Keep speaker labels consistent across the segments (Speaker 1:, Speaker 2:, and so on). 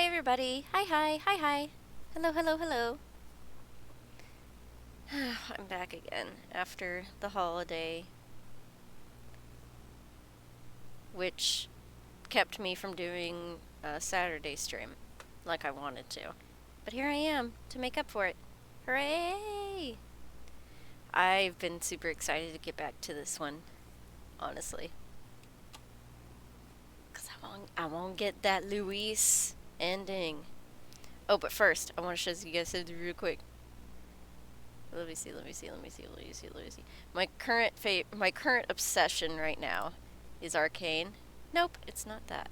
Speaker 1: everybody. Hi, hi, hi, hi. Hello, hello, hello. I'm back again after the holiday, which kept me from doing a Saturday stream like I wanted to. But here I am to make up for it. Hooray! I've been super excited to get back to this one, honestly. Because I won't get that Luis ending. Oh, but first, I want to show you guys something real quick. Let me see. My current obsession right now is Arcane. Nope, it's not that.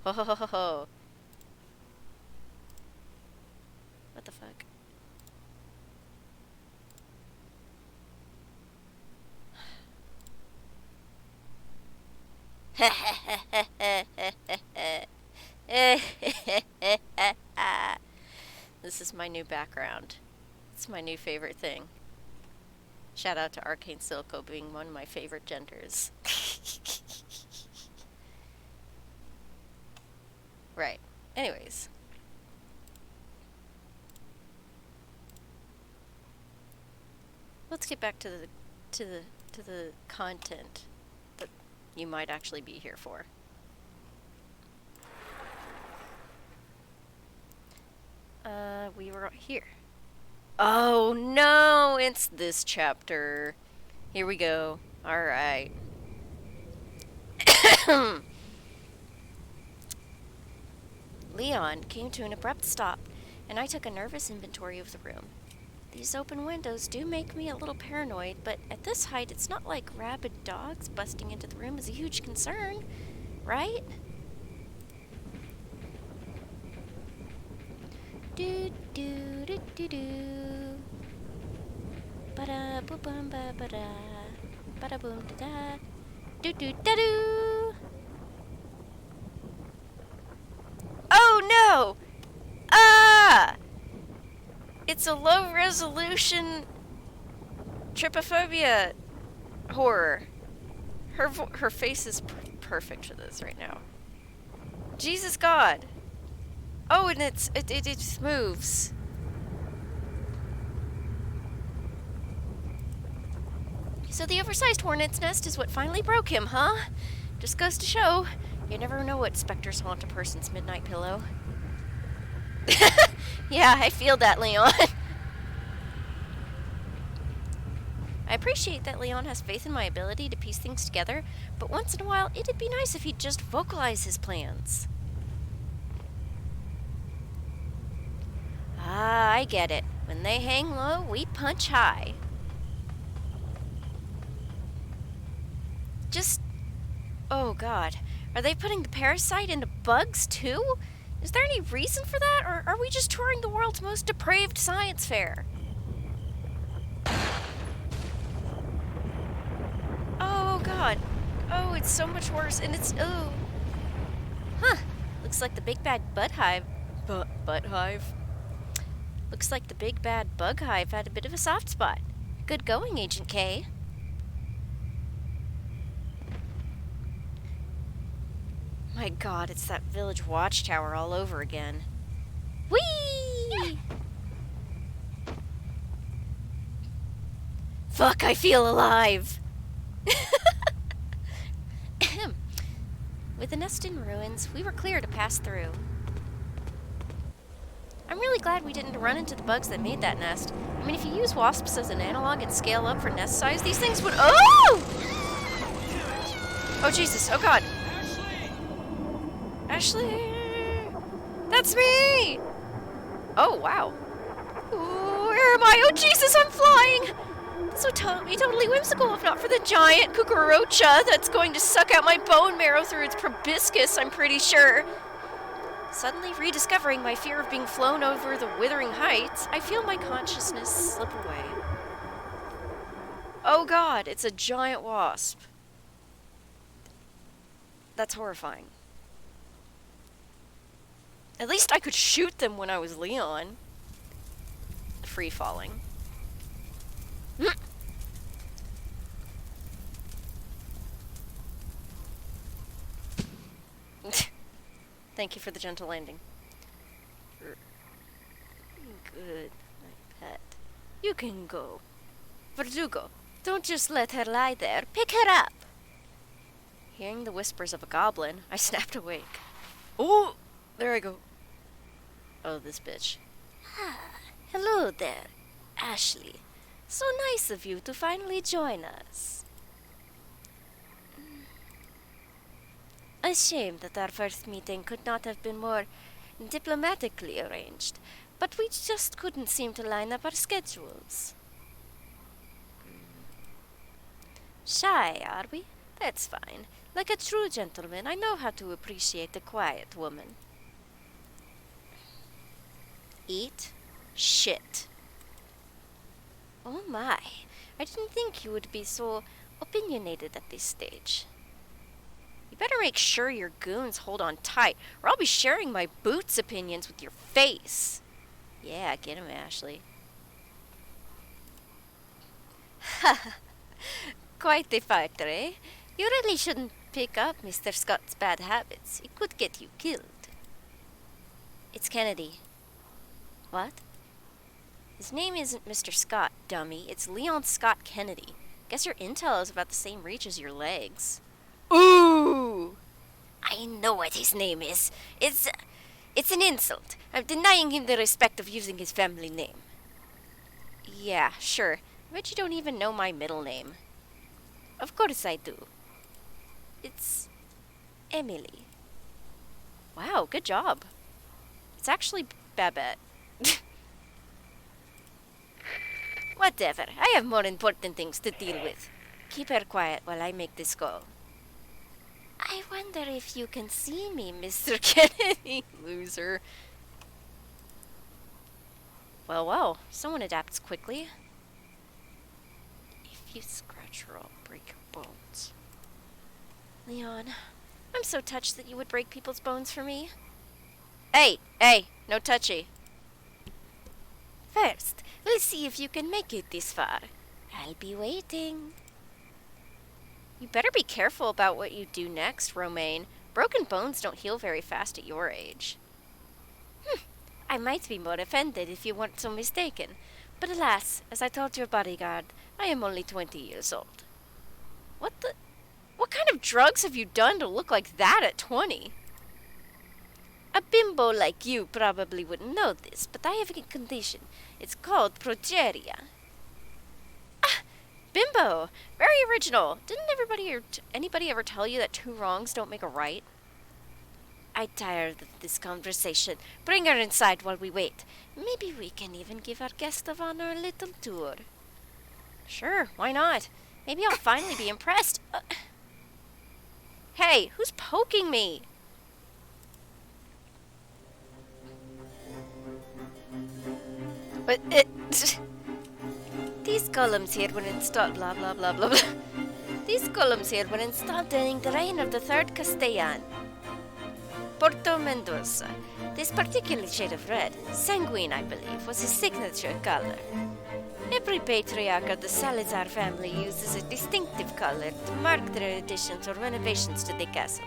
Speaker 1: Ho ho ho ho ho. What the fuck? This is my new background. It's my new favorite thing. Shout out to Arcane Silco being one of my favorite genders. Right. Anyways. Let's get back to the content that you might actually be here for. We were here. Oh no, it's this chapter. Here we go. Alright. Leon came to an abrupt stop, and I took a nervous inventory of the room. These open windows do make me a little paranoid, but at this height, it's not like rabid dogs busting into the room is a huge concern, right? Do do do do do. Ba-da boom bum ba ba-da. Ba-da boom da-da. Do do da do. Oh no! Ah! It's a low resolution trypophobia horror. Her face is perfect for this right now. Jesus God! Oh, and it moves. So the oversized hornet's nest is what finally broke him, huh? Just goes to show, you never know what specters haunt a person's midnight pillow. Yeah, I feel that, Leon. I appreciate that Leon has faith in my ability to piece things together, but once in a while, it'd be nice if he'd just vocalize his plans. Ah, I get it. When they hang low, we punch high. Oh God. Are they putting the parasite into bugs too? Is there any reason for that, or are we just touring the world's most depraved science fair? Oh God. Oh, it's so much worse, and it's, oh. Huh. Looks like the big bad butt hive. Looks like the big bad bug hive had a bit of a soft spot. Good going, Agent K. My God, it's that village watchtower all over again. Whee! Fuck, I feel alive! With the nest in ruins, we were clear to pass through. I'm really glad we didn't run into the bugs that made that nest. I mean, if you use wasps as an analog and scale up for nest size, these things would— Oh! Oh, Jesus. Oh, God. Ashley! That's me! Oh, wow. Ooh, where am I? Oh, Jesus, I'm flying! This would be totally whimsical if not for the giant cucaracha that's going to suck out my bone marrow through its proboscis, I'm pretty sure. Suddenly rediscovering my fear of being flown over the withering heights, I feel my consciousness slip away. Oh God, it's a giant wasp. That's horrifying. At least I could shoot them when I was Leon. Free falling. Thank you for the gentle landing. Good, my pet. You can go. Verdugo, don't just let her lie there. Pick her up! Hearing the whispers of a goblin, I snapped awake. Oh! There I go. Oh, this bitch.
Speaker 2: Ah, hello there, Ashley. So nice of you to finally join us. A shame that our first meeting could not have been more diplomatically arranged, but we just couldn't seem to line up our schedules. Shy, are we? That's fine. Like a true gentleman, I know how to appreciate a quiet woman.
Speaker 1: Eat shit.
Speaker 2: Oh my, I didn't think you would be so opinionated at this stage.
Speaker 1: You better make sure your goons hold on tight, or I'll be sharing my boots opinions with your face. Yeah, get him, Ashley.
Speaker 2: Ha! Quite the fighter, eh? You really shouldn't pick up Mr. Scott's bad habits. It could get you killed.
Speaker 1: It's Kennedy.
Speaker 2: What?
Speaker 1: His name isn't Mr. Scott, dummy. It's Leon Scott Kennedy. Guess your intel is about the same reach as your legs.
Speaker 2: Ooh! I know what his name is. It's an insult. I'm denying him the respect of using his family name.
Speaker 1: Yeah, sure. I bet you don't even know my middle name.
Speaker 2: Of course I do. It's Emily.
Speaker 1: Wow, good job. It's actually Babette.
Speaker 2: Whatever. I have more important things to deal with. Keep her quiet while I make this call. I wonder if you can see me, Mr. Kennedy.
Speaker 1: Loser. Well, someone adapts quickly. If you scratch her, I'll break your bones. Leon, I'm so touched that you would break people's bones for me. Hey, no touchy.
Speaker 2: First, we'll see if you can make it this far. I'll be waiting.
Speaker 1: You better be careful about what you do next, Romaine. Broken bones don't heal very fast at your age.
Speaker 2: I might be more offended if you weren't so mistaken. But alas, as I told your bodyguard, I am only 20 years old.
Speaker 1: What kind of drugs have you done to look like that at 20?
Speaker 2: A bimbo like you probably wouldn't know this, but I have a condition. It's called progeria.
Speaker 1: Bimbo! Very original. Didn't anybody ever tell you that 2 wrongs don't make a right?
Speaker 2: I'm tired of this conversation. Bring her inside while we wait. Maybe we can even give our guest of honor a little tour.
Speaker 1: Sure, why not? Maybe I'll finally be impressed. Hey, who's poking me?
Speaker 2: But these columns here were installed blah blah blah blah blah. These columns here were installed during the reign of the third Castellan, Porto Mendoza. This particular shade of red, sanguine I believe, was his signature color. Every patriarch of the Salazar family uses a distinctive color to mark their additions or renovations to the castle.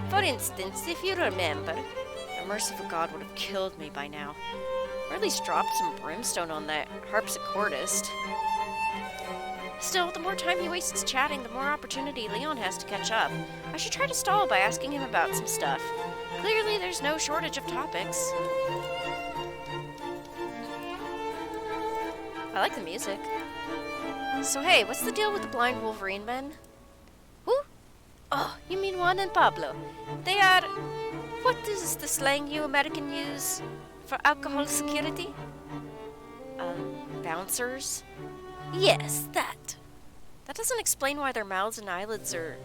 Speaker 2: For instance, if you remember,
Speaker 1: A merciful God would have killed me by now. Or at least dropped some brimstone on that harpsichordist. Still, the more time he wastes chatting, the more opportunity Leon has to catch up. I should try to stall by asking him about some stuff. Clearly, there's no shortage of topics. I like the music. So hey, what's the deal with the blind Wolverine men?
Speaker 2: who? Oh, you mean Juan and Pablo. They are... What is the slang you American use for alcohol security?
Speaker 1: Bouncers?
Speaker 2: Yes, that.
Speaker 1: That doesn't explain why their mouths and eyelids are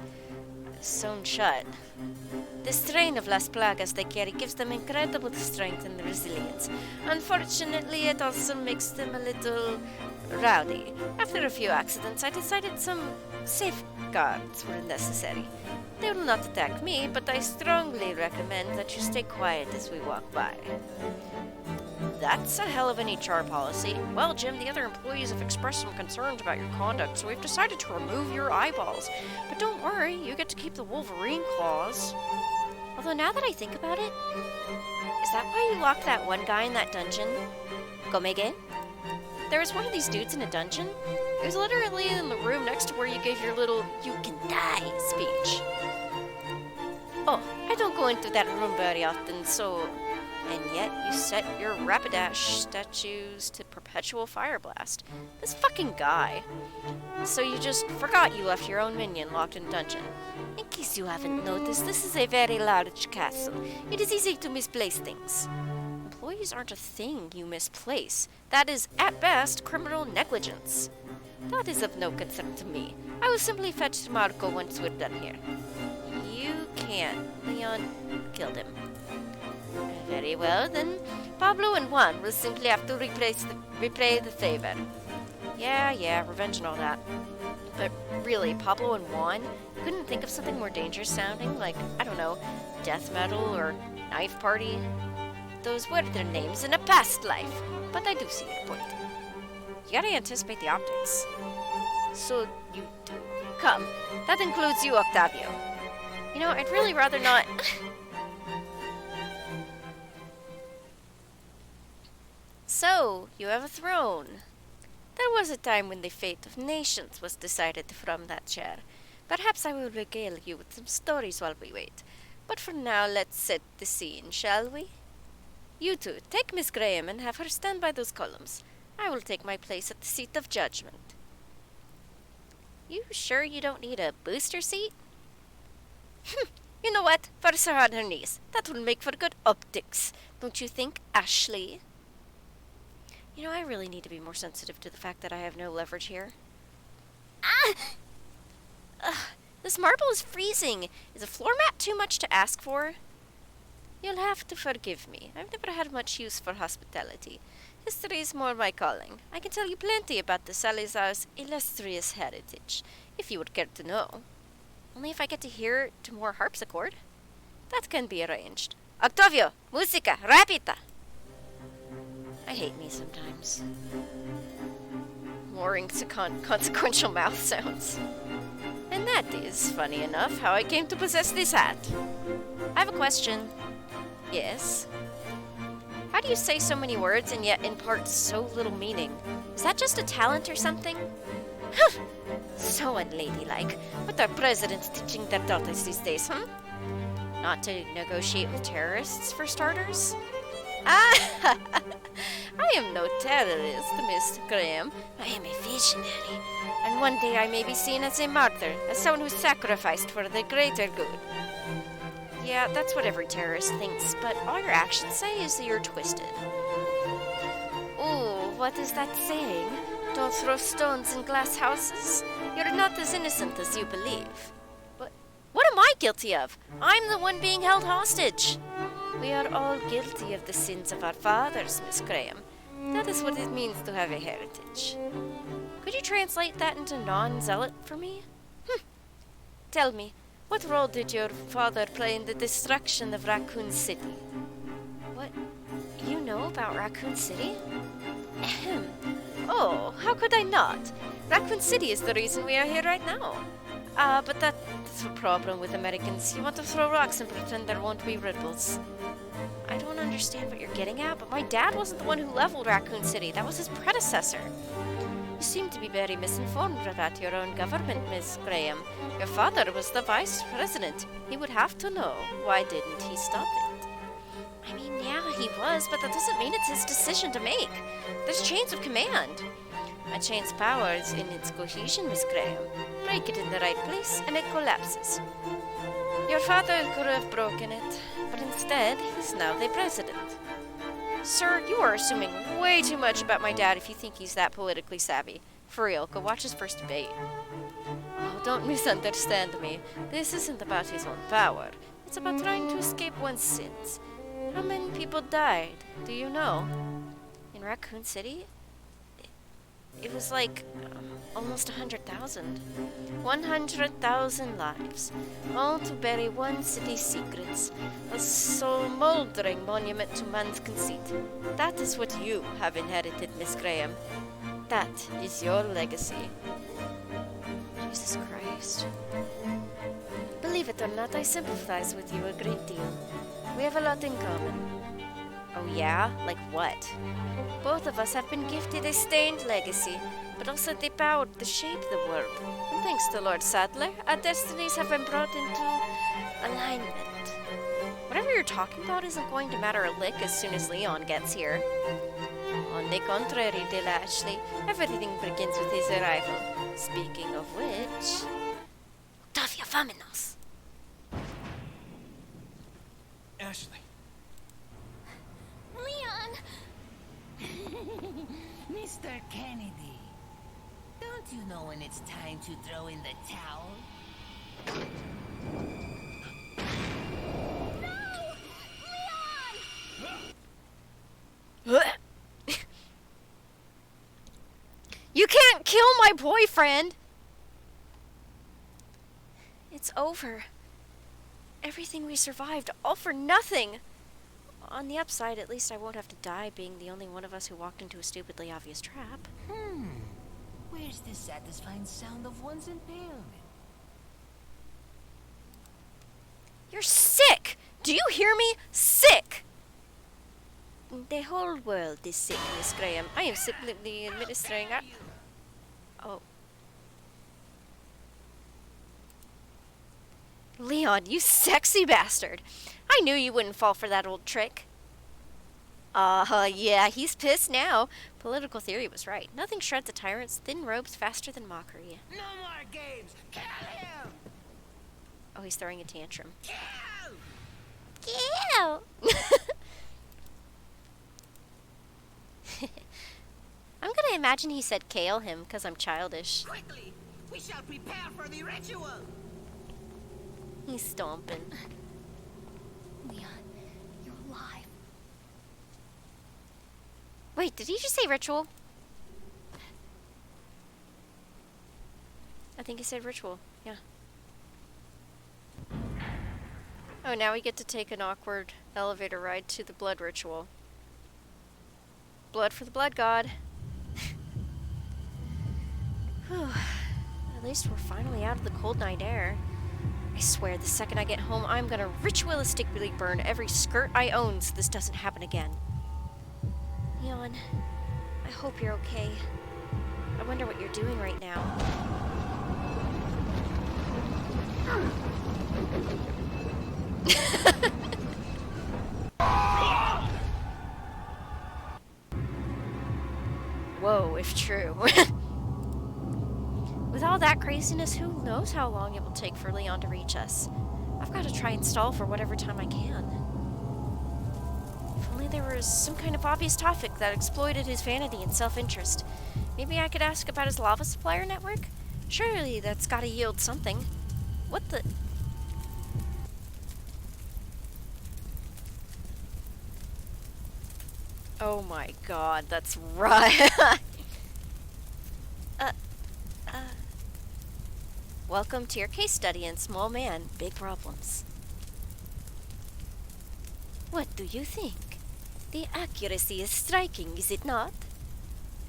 Speaker 1: sewn shut.
Speaker 2: The strain of Las Plagas they carry gives them incredible strength and resilience. Unfortunately, it also makes them a little rowdy. After a few accidents, I decided some safeguards were necessary. They will not attack me, but I strongly recommend that you stay quiet as we walk by.
Speaker 1: That's a hell of an HR policy. Well, Jim, the other employees have expressed some concerns about your conduct, so we've decided to remove your eyeballs. But don't worry, you get to keep the Wolverine claws.
Speaker 2: Although now that I think about it, is that why you locked that one guy in that dungeon? Go again?
Speaker 1: There was one of these dudes in a dungeon. It was literally in the room next to where you gave your little "you can die" speech.
Speaker 2: Oh, I don't go into that room very often, so...
Speaker 1: And yet you set your Rapidash statues to perpetual fire blast. This fucking guy. So you just forgot you left your own minion locked in a dungeon.
Speaker 2: In case you haven't noticed, this is a very large castle. It is easy to misplace things.
Speaker 1: Employees aren't a thing you misplace. That is, at best, criminal negligence.
Speaker 2: That is of no concern to me. I will simply fetch Marco once we're done here.
Speaker 1: You can't. Leon killed him.
Speaker 2: Very well, then Pablo and Juan will simply have to repay the favor.
Speaker 1: Yeah, revenge and all that. But really, Pablo and Juan couldn't think of something more dangerous sounding, like, I don't know, death metal or knife party.
Speaker 2: Those were their names in a past life, but I do see your point.
Speaker 1: You gotta anticipate the optics.
Speaker 2: So you do. Come, that includes you, Octavio.
Speaker 1: You know, I'd really rather not... So, you have a throne.
Speaker 2: There was a time when the fate of nations was decided from that chair. Perhaps I will regale you with some stories while we wait. But for now, let's set the scene, shall we? You two, take Miss Graham and have her stand by those columns. I will take my place at the seat of judgment.
Speaker 1: You sure you don't need a booster seat?
Speaker 2: You know what? First her on her knees. That will make for good optics. Don't you think, Ashley?
Speaker 1: You know, I really need to be more sensitive to the fact that I have no leverage here. This marble is freezing. Is a floor mat too much to ask for?
Speaker 2: You'll have to forgive me. I've never had much use for hospitality. History is more my calling. I can tell you plenty about the Salazar's illustrious heritage, if you would care to know.
Speaker 1: Only if I get to hear to more harpsichord.
Speaker 2: That can be arranged. Octavio, musica, rapita!
Speaker 1: I hate me sometimes. More consequential mouth sounds.
Speaker 2: And that is, funny enough, how I came to possess this hat.
Speaker 1: I have a question.
Speaker 2: Yes?
Speaker 1: How do you say so many words and yet impart so little meaning? Is that just a talent or something?
Speaker 2: So unladylike. What are presidents teaching their daughters these days,
Speaker 1: Not to negotiate with terrorists, for starters?
Speaker 2: I am no terrorist, Miss Graham. I am a visionary. And one day I may be seen as a martyr, as someone who sacrificed for the greater good.
Speaker 1: Yeah, that's what every terrorist thinks, but all your actions say is that you're twisted.
Speaker 2: Ooh, what is that saying? Don't throw stones in glass houses? You're not as innocent as you believe.
Speaker 1: But what am I guilty of? I'm the one being held hostage.
Speaker 2: We are all guilty of the sins of our fathers, Miss Graham. That is what it means to have a heritage.
Speaker 1: Could you translate that into non-zealot for me?
Speaker 2: Tell me, what role did your father play in the destruction of Raccoon City?
Speaker 1: What? You know about Raccoon City?
Speaker 2: Ahem. Oh, how could I not? Raccoon City is the reason we are here right now. But that's the problem with Americans. You want to throw rocks and pretend there won't be ripples.
Speaker 1: I don't understand what you're getting at, but my dad wasn't the one who leveled Raccoon City. That was his predecessor.
Speaker 2: You seem to be very misinformed about your own government, Miss Graham. Your father was the vice president. He would have to know. Why didn't he stop it?
Speaker 1: I mean, yeah, he was, but that doesn't mean it's his decision to make. There's chains of command.
Speaker 2: A chain's power is in its cohesion, Miss Graham. Break it in the right place, and it collapses. Your father could have broken it, but instead, he's now the president.
Speaker 1: Sir, you are assuming way too much about my dad if you think he's that politically savvy. For real, go watch his first debate.
Speaker 2: Oh, don't misunderstand me. This isn't about his own power. It's about trying to escape one's sins. How many people died? Do you know?
Speaker 1: In Raccoon City? It was like almost 100,000.
Speaker 2: 100,000 lives, all to bury one city's secrets, a soul-moldering monument to man's conceit. That is what you have inherited, Miss Graham. That is your legacy.
Speaker 1: Jesus Christ.
Speaker 2: Believe believe it or not, I sympathize with you a great deal. We have a lot in common.
Speaker 1: Oh yeah? Like what?
Speaker 2: Both of us have been gifted a stained legacy, but also the power to shape the world. And thanks to Lord Sadler, our destinies have been brought into alignment.
Speaker 1: Whatever you're talking about isn't going to matter a lick as soon as Leon gets here.
Speaker 2: On the contrary, Dilla Ashley, everything begins with his arrival. Speaking of which... Octavia, vámonos!
Speaker 3: Ashley.
Speaker 4: Leon! Mr. Kennedy, don't you know when it's time to throw in the towel?
Speaker 1: You can't kill my boyfriend! It's over. Everything we survived, all for nothing. On the upside, at least I won't have to die being the only one of us who walked into a stupidly obvious trap.
Speaker 4: Where's the satisfying sound of one's impalement?
Speaker 1: You're sick! Do you hear me? Sick!
Speaker 2: The whole world is sick, Miss Graham. I am simply administering a...
Speaker 1: Oh. Leon, you sexy bastard! I knew you wouldn't fall for that old trick. Yeah, he's pissed now. Political theory was right. Nothing shreds a tyrant's thin robes faster than mockery.
Speaker 4: No more games! Kill him!
Speaker 1: Oh, he's throwing a tantrum.
Speaker 4: Kill!
Speaker 1: Kill! I'm gonna imagine he said kale him because I'm childish.
Speaker 4: Quickly! We shall prepare for the ritual!
Speaker 1: He's stomping.
Speaker 4: Leon, you're alive.
Speaker 1: Wait, did he just say ritual? I think he said ritual, yeah. Oh, now we get to take an awkward elevator ride to the blood ritual. Blood for the blood god. Whew. At least we're finally out of the cold night air. I swear, the second I get home, I'm gonna ritualistically burn every skirt I own so this doesn't happen again. Leon, I hope you're okay. I wonder what you're doing right now. Whoa, if true. With all that craziness, who knows how long it will take for Leon to reach us. I've got to try and stall for whatever time I can. If only there was some kind of obvious topic that exploited his vanity and self-interest. Maybe I could ask about his lava supplier network? Surely that's got to yield something. What the... Oh my god, that's right. Welcome to your case study in Small Man, Big Problems.
Speaker 2: What do you think? The accuracy is striking, is it not?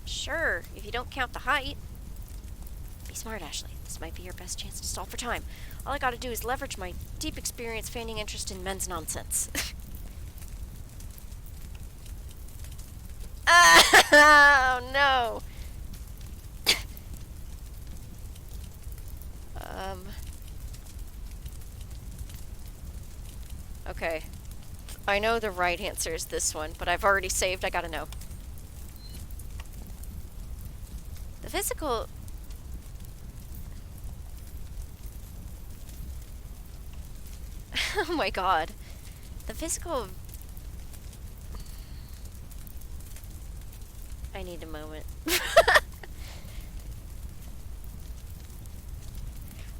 Speaker 1: Sure, if you don't count the height. Be smart, Ashley. This might be your best chance to stall for time. All I gotta do is leverage my deep experience feigning interest in men's nonsense. Oh, no! Okay. I know the right answer is this one, but I've already saved, I gotta know. The physical... Oh my god. The physical... I need a moment.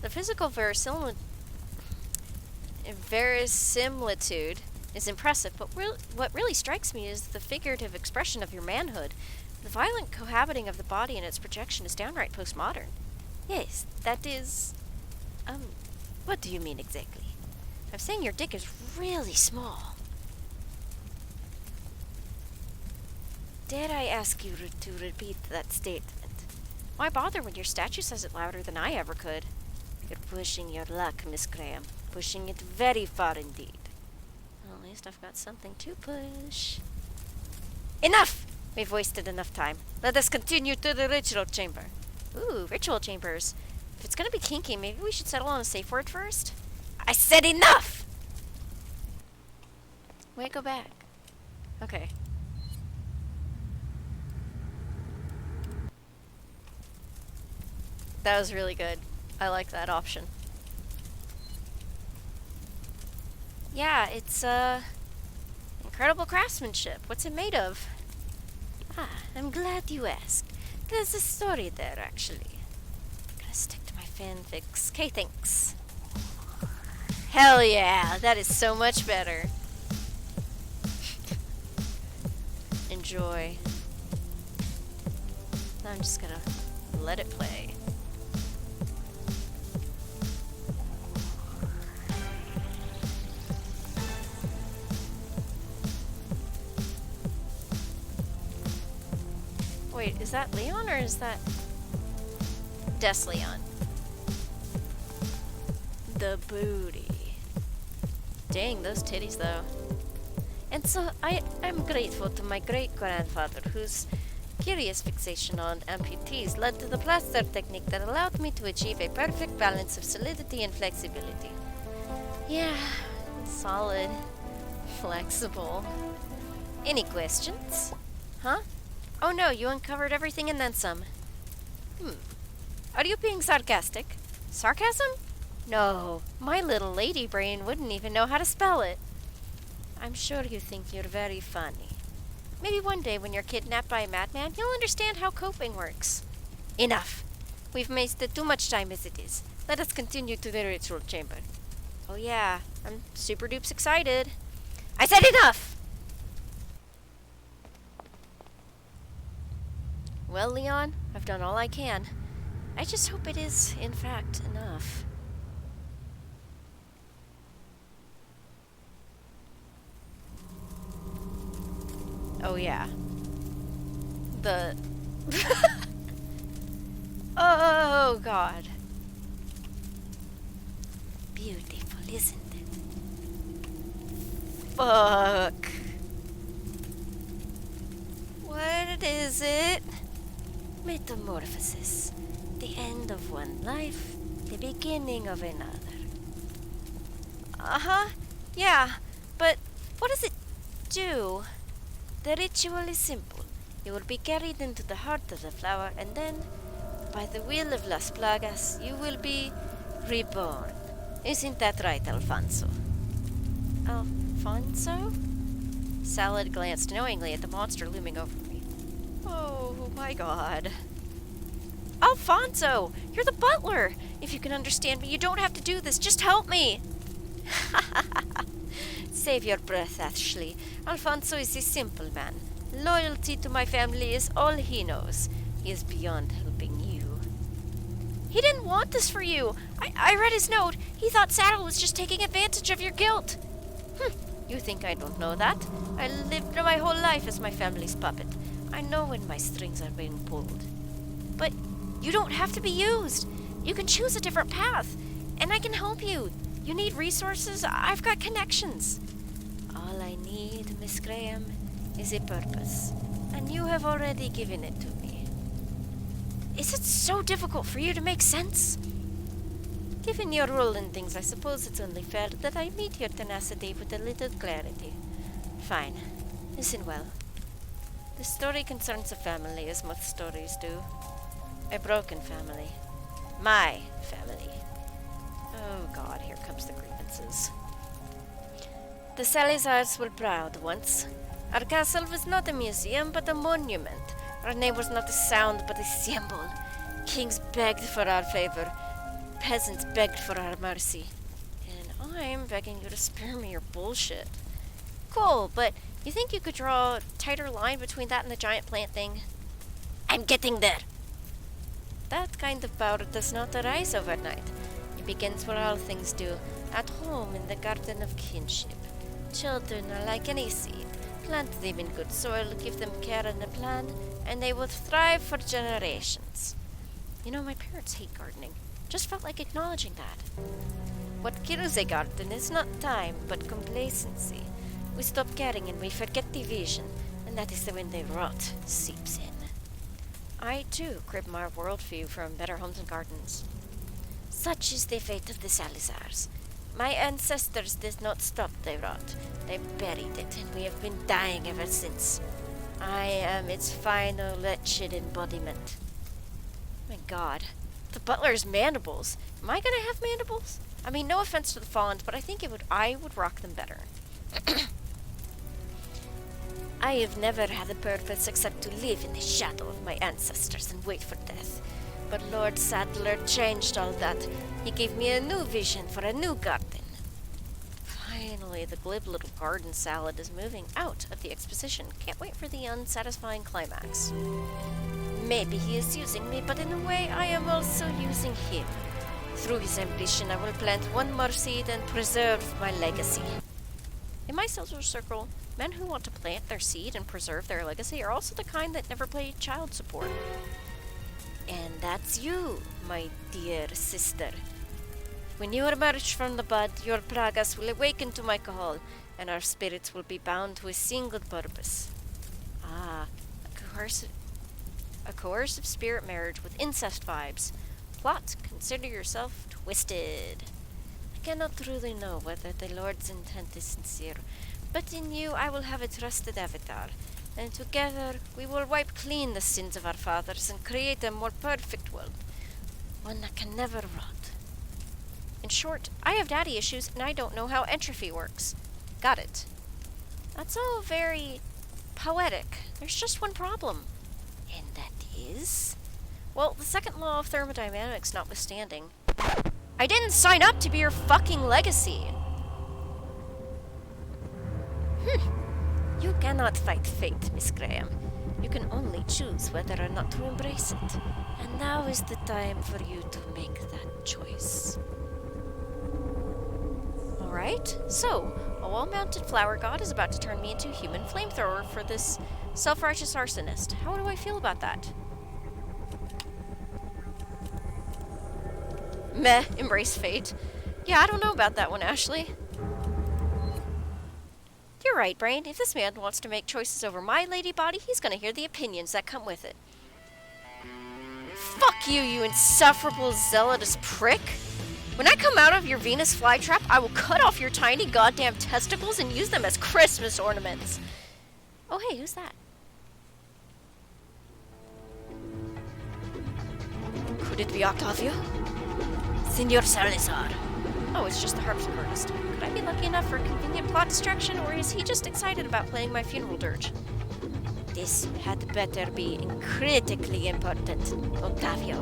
Speaker 1: The physical verisimilitude is impressive, but what really strikes me is the figurative expression of your manhood. The violent cohabiting of the body and its projection is downright postmodern.
Speaker 2: Yes, that is... what do you mean exactly?
Speaker 1: I'm saying your dick is really small.
Speaker 2: Dare I ask you to repeat that statement?
Speaker 1: Why bother when your statue says it louder than I ever could?
Speaker 2: You're pushing your luck, Miss Graham. Pushing it very far indeed. Well, at least I've got something to push. Enough! We've wasted enough time. Let us continue to the ritual chamber. Ooh, ritual chambers. If it's gonna be kinky, maybe we should settle on a safe word first? I said enough! Wait, go back. Okay. That was really good. I like that option. Yeah, it's, incredible craftsmanship. What's it made of? Ah, I'm glad you asked. There's a story there, actually. Gotta stick to my fanfics. Okay, thanks. Hell yeah, that is so much better. Enjoy. Now I'm just gonna let it play. Wait, is that Leon or is that Des Leon? The booty. Dang, those titties though. And so I'm grateful to my great-grandfather whose curious fixation on amputees led to the plaster technique that allowed me to achieve a perfect balance of solidity and flexibility. Yeah, solid, flexible. Any questions? Huh? Oh no, you uncovered everything and then some. Are you being sarcastic? Sarcasm? No, my little lady brain wouldn't even know how to spell it. I'm sure you think you're very funny. Maybe one day when you're kidnapped by a madman, you'll understand how coping works. Enough. We've wasted too much time as it is. Let us continue to the ritual chamber. Oh yeah, I'm super dupes excited. I said enough! Well, Leon, I've done all I can. I just hope it is, in fact, enough. Oh, yeah. The... oh, God. Beautiful, isn't it? Fuck. What is it? Metamorphosis. The end of one life, the beginning of another. Uh-huh. Yeah, but what does it do? The ritual is simple. You will be carried into the heart of the flower, and then, by the will of Las Plagas, you will be reborn. Isn't that right, Alfonso? Alfonso? Salad glanced knowingly at the monster looming over me. Oh my god. Alfonso! You're the butler! If you can understand me, you don't have to do this. Just help me! Save your breath, Ashley. Alfonso is a simple man. Loyalty to my family is all he knows. He is beyond helping you. He didn't want this for you. I read his note. He thought Saddle was just taking advantage of your guilt. You think I don't know that? I lived my whole life as my family's puppet. I know when my strings are being pulled. But you don't have to be used. You can choose a different path. And I can help you. You need resources? I've got connections. All I need, Miss Graham, is a purpose. And you have already given it to me. Is it so difficult for you to make sense? Given your role in things, I suppose it's only fair that I meet your tenacity with a little clarity. Fine. Listen well. The story concerns a family, as most stories do. A broken family. My family. Oh god, here comes the grievances. The Salazars were proud once. Our castle was not a museum, but a monument. Our name was not a sound, but a symbol. Kings begged for our favor. Peasants begged for our mercy. And I'm begging you to spare me your bullshit. Cool, but you think you could draw a tighter line between that and the giant plant thing? I'm getting there! That kind of power does not arise overnight. It begins where all things do, at home in the garden of kinship. Children are like any seed. Plant them in good soil, give them care and a plan, and they will thrive for generations. You know, my parents hate gardening. Just felt like acknowledging that. What kills a garden is not time, but complacency. We stop caring and we forget the vision, and that is when the rot seeps in. I, too, crib my worldview from Better Homes and Gardens. Such is the fate of the Salazars. My ancestors did not stop the rot. They buried it, and we have been dying ever since. I am its final wretched embodiment. My God. The butler's mandibles. Am I gonna have mandibles? I mean, no offense to the fawns, but I would rock them better. I have never had a purpose except to live in the shadow of my ancestors and wait for death. But Lord Sadler changed all that. He gave me a new vision for a new garden. Finally, the glib little garden salad is moving out of the exposition. Can't wait for the unsatisfying climax. Maybe he is using me, but in a way I am also using him. Through his ambition, I will plant one more seed and preserve my legacy. In my social circle, men who want to plant their seed and preserve their legacy are also the kind that never play child support. And that's you, my dear sister. When you emerge from the bud, your pragas will awaken to my call, and our spirits will be bound to a single purpose. Ah, a coercive spirit marriage with incest vibes. Plot, consider yourself twisted. I cannot truly know whether the Lord's intent is sincere, but in you I will have a trusted avatar, and together we will wipe clean the sins of our fathers and create a more perfect world, one that can never rot. In short, I have daddy issues and I don't know how entropy works. Got it. That's all very poetic. There's just one problem. And that is? Well, the second law of thermodynamics notwithstanding, I didn't sign up to be your fucking legacy. You cannot fight fate, Miss Graham. You can only choose whether or not to embrace it. And now is the time for you to make that choice. Alright, so, a wall-mounted flower god is about to turn me into a human flamethrower for this self-righteous arsonist. How do I feel about that? Meh, embrace fate. Yeah, I don't know about that one, Ashley. You're right, Brain. If this man wants to make choices over my lady body, he's gonna hear the opinions that come with it. Fuck you, you insufferable zealotous prick! When I come out of your Venus flytrap, I will cut off your tiny goddamn testicles and use them as Christmas ornaments. Oh, hey, who's that? Could it be Octavio? Senor Salazar. Oh, it's just the harpsichordist. Could I be lucky enough for a convenient plot distraction, or is he just excited about playing my funeral dirge? This had better be critically important, Octavio.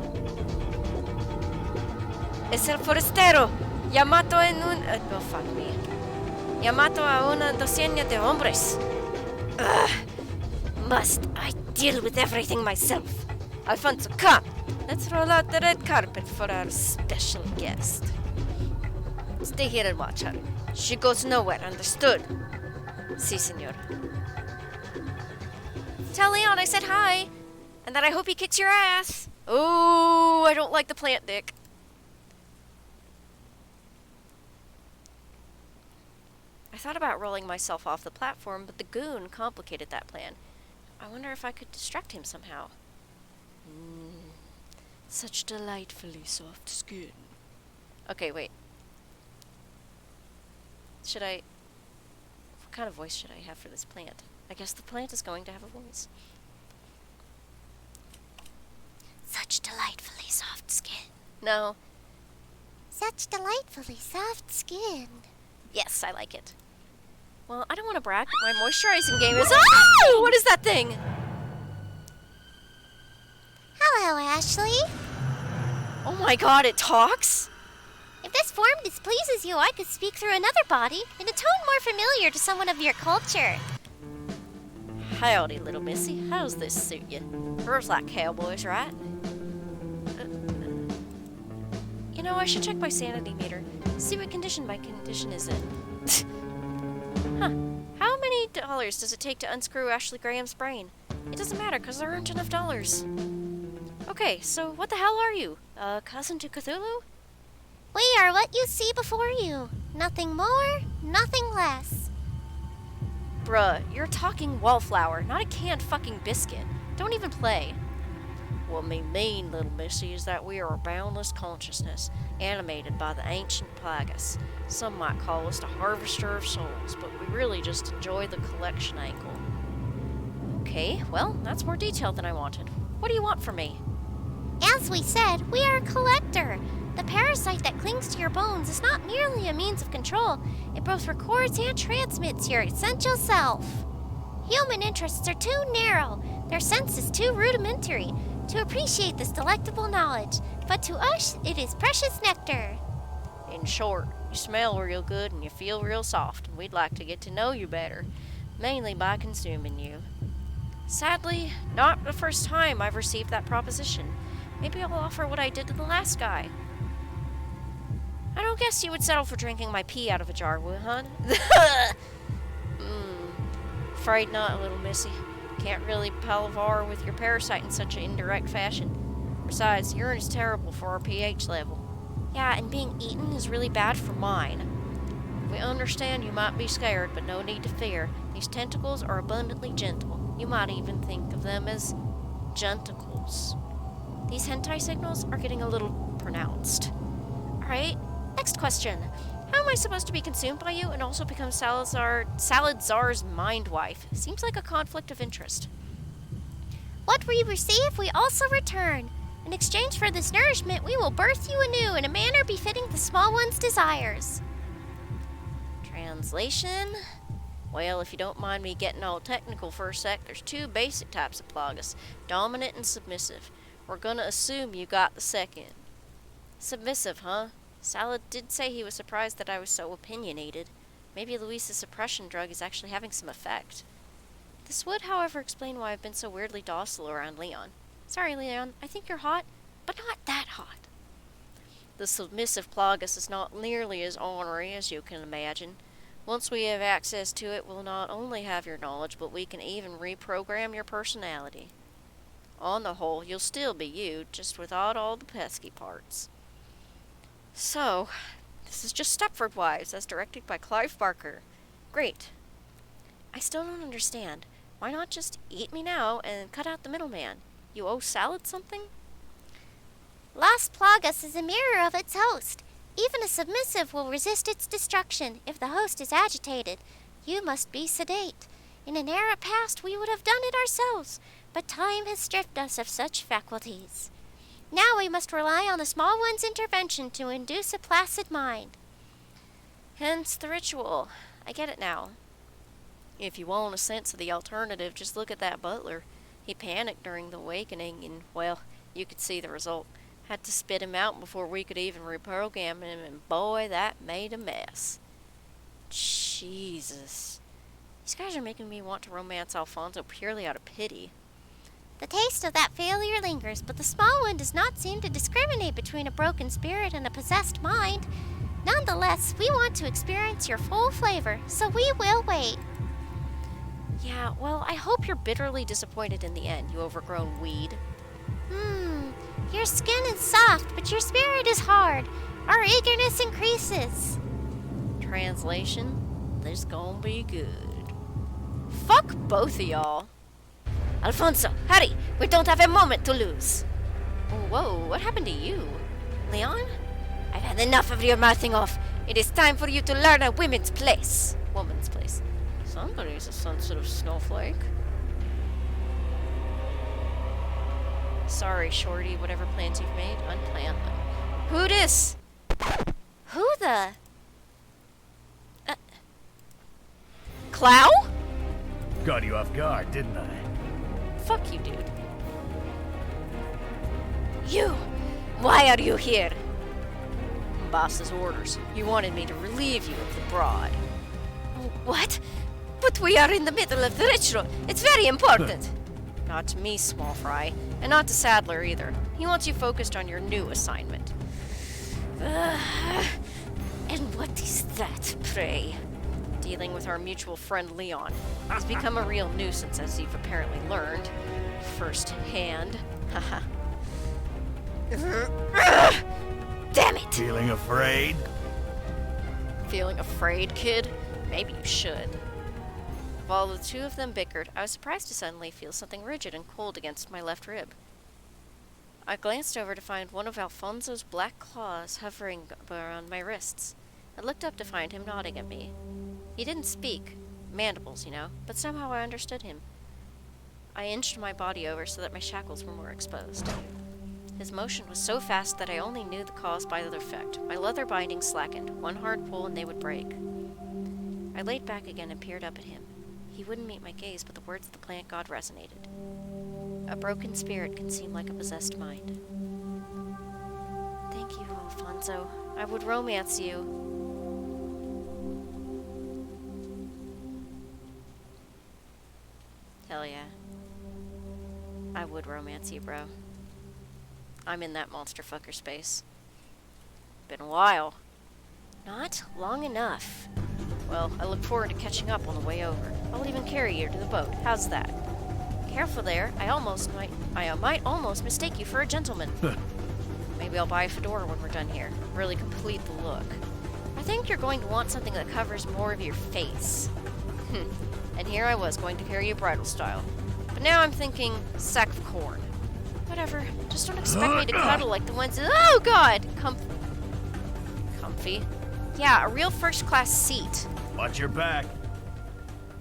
Speaker 2: Es el forastero. Yamato en un... oh, fuck me. Yamato a una docena de hombres. Ugh. Must I deal with everything myself? Alfonso, come. Let's roll out the red carpet for our special guest. Stay here and watch her. She goes nowhere, understood? Si, senor. Tell Leon I said hi, and that I hope he kicks your ass. Oh, I don't like the plant dick. I thought about rolling myself off the platform, but the goon complicated that plan. I wonder if I could distract him somehow. Such delightfully soft skin. Okay, wait. Should I... what kind of voice should I have for this plant? I guess the plant is going to have a voice. Such delightfully soft skin. No.
Speaker 1: Such delightfully soft skin.
Speaker 2: Yes, I like it. Well, I don't want to brag, but my moisturizing game is... Oh! What is that thing?
Speaker 1: Hello, Ashley.
Speaker 2: Oh my god, it talks?
Speaker 1: If this form displeases you, I could speak through another body in a tone more familiar to someone of your culture.
Speaker 2: Howdy, little missy. How's this suit you? Girls like cowboys, right? You know, I should check my sanity meter. See what condition my condition is in. Huh. How many dollars does it take to unscrew Ashley Graham's brain? It doesn't matter, because there aren't enough dollars. Okay, so what the hell are you? A cousin to Cthulhu? We are what you see before you. Nothing more, nothing less.
Speaker 1: Bruh, you're a talking wallflower, not a canned fucking biscuit. Don't even play. What we mean, little missy, is that we are a boundless consciousness, animated by the ancient Plagas. Some might call us the harvester of souls, but we really just enjoy the collection angle. Okay, well, that's more detailed than I wanted. What do you want from me?
Speaker 2: As we said, we are a collector. The parasite that clings to your bones is not merely a means of control. It both records and transmits your essential self. Human interests are too narrow. Their sense is too rudimentary to appreciate this delectable knowledge. But to us, it is precious nectar.
Speaker 1: In short, you smell real good and you feel real soft, and we'd like to get to know you better, mainly by consuming you. Sadly, not the first time I've received that proposition. Maybe I'll offer what I did to the last guy. I don't guess you would settle for drinking my pee out of a jar, would, huh? Afraid not, little missy. Can't really palaver with your parasite in such an indirect fashion. Besides, urine is terrible for our pH level. Yeah, and being eaten is really bad for mine. We understand you might be scared, but no need to fear. These tentacles are abundantly gentle. You might even think of them as genticles. These hentai signals are getting a little pronounced. Alright, next question. How am I supposed to be consumed by you and also become Saladzar's mind wife? Seems like a conflict of interest.
Speaker 2: What we receive, we also return. In exchange for this nourishment, we will birth you anew in a manner befitting the small one's desires.
Speaker 1: Translation? Well, if you don't mind me getting all technical for a sec, there's two basic types of plagas, dominant and submissive. We're gonna assume you got the second. Submissive, huh? Salad did say he was surprised that I was so opinionated. Maybe Luis's suppression drug is actually having some effect. This would, however, explain why I've been so weirdly docile around Leon. Sorry, Leon, I think you're hot, but not that hot. The submissive plagas is not nearly as ornery as you can imagine. Once we have access to it, we'll not only have your knowledge, but we can even reprogram your personality. On the whole, you'll still be you, just without all the pesky parts. So, this is just Stepford Wives, as directed by Clive Barker. Great. I still don't understand. Why not just eat me now and cut out the middleman? You owe Salad something?
Speaker 2: Las Plagas is a mirror of its host. Even a submissive will resist its destruction if the host is agitated. You must be sedate. In an era past, we would have done it ourselves, but time has stripped us of such faculties. Now we must rely on the small one's intervention to induce a placid mind.
Speaker 1: Hence the ritual. I get it now. If you want a sense of the alternative, just look at that butler. He panicked during the awakening and, well, you could see the result. Had to spit him out before we could even reprogram him, and boy, that made a mess. Jesus. These guys are making me want to romance Alfonso purely out of pity.
Speaker 2: The taste of that failure lingers, but the small one does not seem to discriminate between a broken spirit and a possessed mind. Nonetheless, we want to experience your full flavor, so we will wait.
Speaker 1: Yeah, well, I hope you're bitterly disappointed in the end, you overgrown weed.
Speaker 2: Your skin is soft, but your spirit is hard. Our eagerness increases.
Speaker 1: Translation, this gonna be good. Fuck both of y'all.
Speaker 2: Alfonso, hurry! We don't have a moment to lose.
Speaker 1: Whoa, what happened to you? Leon?
Speaker 2: I've had enough of your mouthing off. It is time for you to learn a women's place.
Speaker 1: Woman's place. Somebody's a sensitive snowflake. Sorry, Shorty, whatever plans you've made, unplan them. Who dis?
Speaker 2: Who the?
Speaker 1: Clow?
Speaker 3: Got you off guard, didn't I?
Speaker 1: Fuck you, dude.
Speaker 2: You! Why are you here?
Speaker 1: Boss's orders. He wanted me to relieve you of the broad.
Speaker 2: What? But we are in the middle of the ritual. It's very important.
Speaker 1: Not to me, small fry. And not to Sadler either. He wants you focused on your new assignment.
Speaker 2: And what is that, pray?
Speaker 1: Dealing with our mutual friend Leon. He's become a real nuisance, as you've apparently learned. First hand. Haha. Damn it!
Speaker 3: Feeling afraid?
Speaker 1: Feeling afraid, kid? Maybe you should. While the two of them bickered, I was surprised to suddenly feel something rigid and cold against my left rib. I glanced over to find one of Alfonso's black claws hovering around my wrists. I looked up to find him nodding at me. He didn't speak, mandibles, you know, but somehow I understood him. I inched my body over so that my shackles were more exposed. His motion was so fast that I only knew the cause by the effect. My leather bindings slackened. One hard pull and they would break. I laid back again and peered up at him. He wouldn't meet my gaze, but the words of the plant god resonated. A broken spirit can seem like a possessed mind. Thank you, Alfonso. I would romance you. Hell yeah. I would romance you, bro. I'm in that monster fucker space. Been a while. Not long enough. Well, I look forward to catching up on the way over. I'll even carry you to the boat. How's that? Careful there. I might almost mistake you for a gentleman. Maybe I'll buy a fedora when we're done here. Really complete the look. I think you're going to want something that covers more of your face. And here I was going to carry you bridal style. But now I'm thinking sack of corn. Whatever. Just don't expect me to cuddle like the ones. Oh God! Comfy. Yeah, a real first-class seat.
Speaker 3: Watch your back.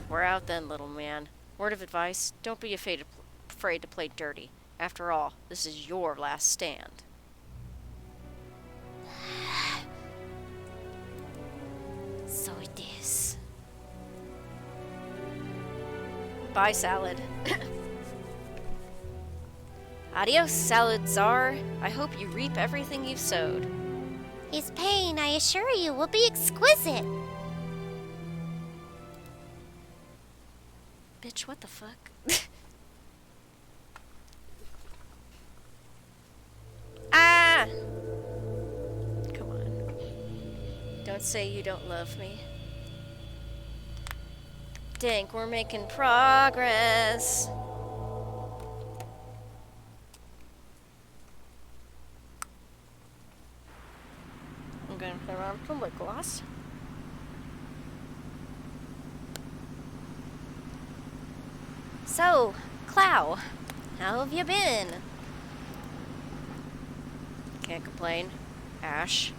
Speaker 1: We're out then, little man. Word of advice: don't be afraid to play dirty. After all, this is your last stand.
Speaker 2: So it is.
Speaker 1: Bye, salad. Adios, salad czar. I hope you reap everything you've sowed.
Speaker 2: His pain, I assure you, will be exquisite.
Speaker 1: Bitch, what the fuck? Ah! Come on. Don't say you don't love me. Dink, we're making progress. I'm gonna put on some lip gloss. So, Clow, how have you been? Can't complain. Ash.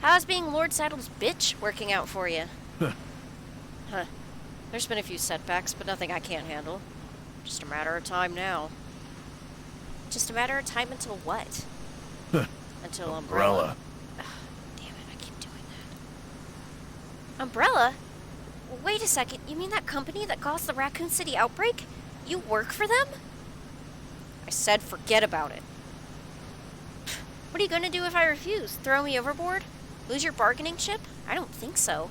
Speaker 1: How's being Lord Saddle's bitch working out for you? Huh. There's been a few setbacks, but nothing I can't handle. Just a matter of time now. Just a matter of time until what? Until Umbrella. Ugh, damn it, I keep doing that. Umbrella? Wait a second, you mean that company that caused the Raccoon City outbreak? You work for them? I said forget about it. What are you gonna do if I refuse? Throw me overboard? Lose your bargaining chip? I don't think so.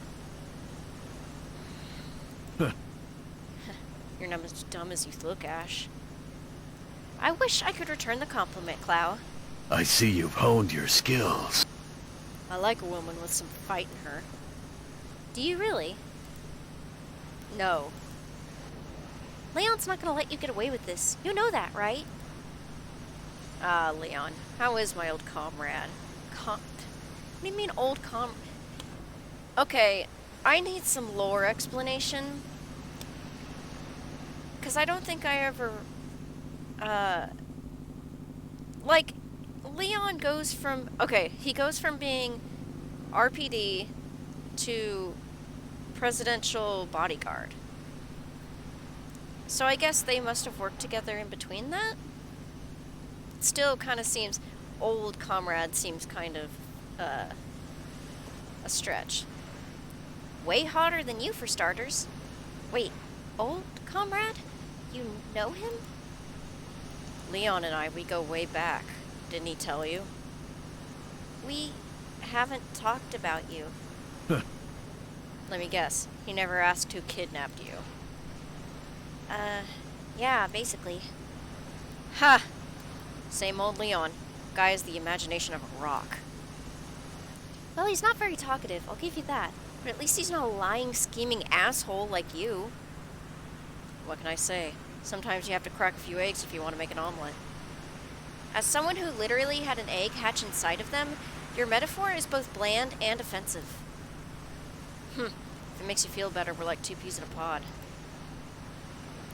Speaker 1: You're not as dumb as you look, Ash. I wish I could return the compliment, Clow.
Speaker 3: I see you've honed your skills.
Speaker 1: I like a woman with some fight in her. Do you really? No. Leon's not gonna let you get away with this. You know that, right? Ah, Leon. How is my old comrade? What do you mean old Okay, I need some lore explanation. Because I don't think I ever... Like, Leon goes from... Okay, he goes from being RPD to presidential bodyguard. So I guess they must have worked together in between that? Still kind of seems... Old comrade seems kind of, a stretch. Way hotter than you, for starters. Wait, old comrade? You know him? Leon and I, we go way back. Didn't he tell you? We haven't talked about you. Let me guess. He never asked who kidnapped you.
Speaker 2: Yeah, basically.
Speaker 1: Ha! Same old Leon. Guy has the imagination of a rock.
Speaker 2: Well, he's not very talkative, I'll give you that. But at least he's not a lying, scheming asshole like you.
Speaker 1: What can I say? Sometimes you have to crack a few eggs if you want to make an omelet. As someone who literally had an egg hatch inside of them, your metaphor is both bland and offensive. If it makes you feel better, we're like two peas in a pod.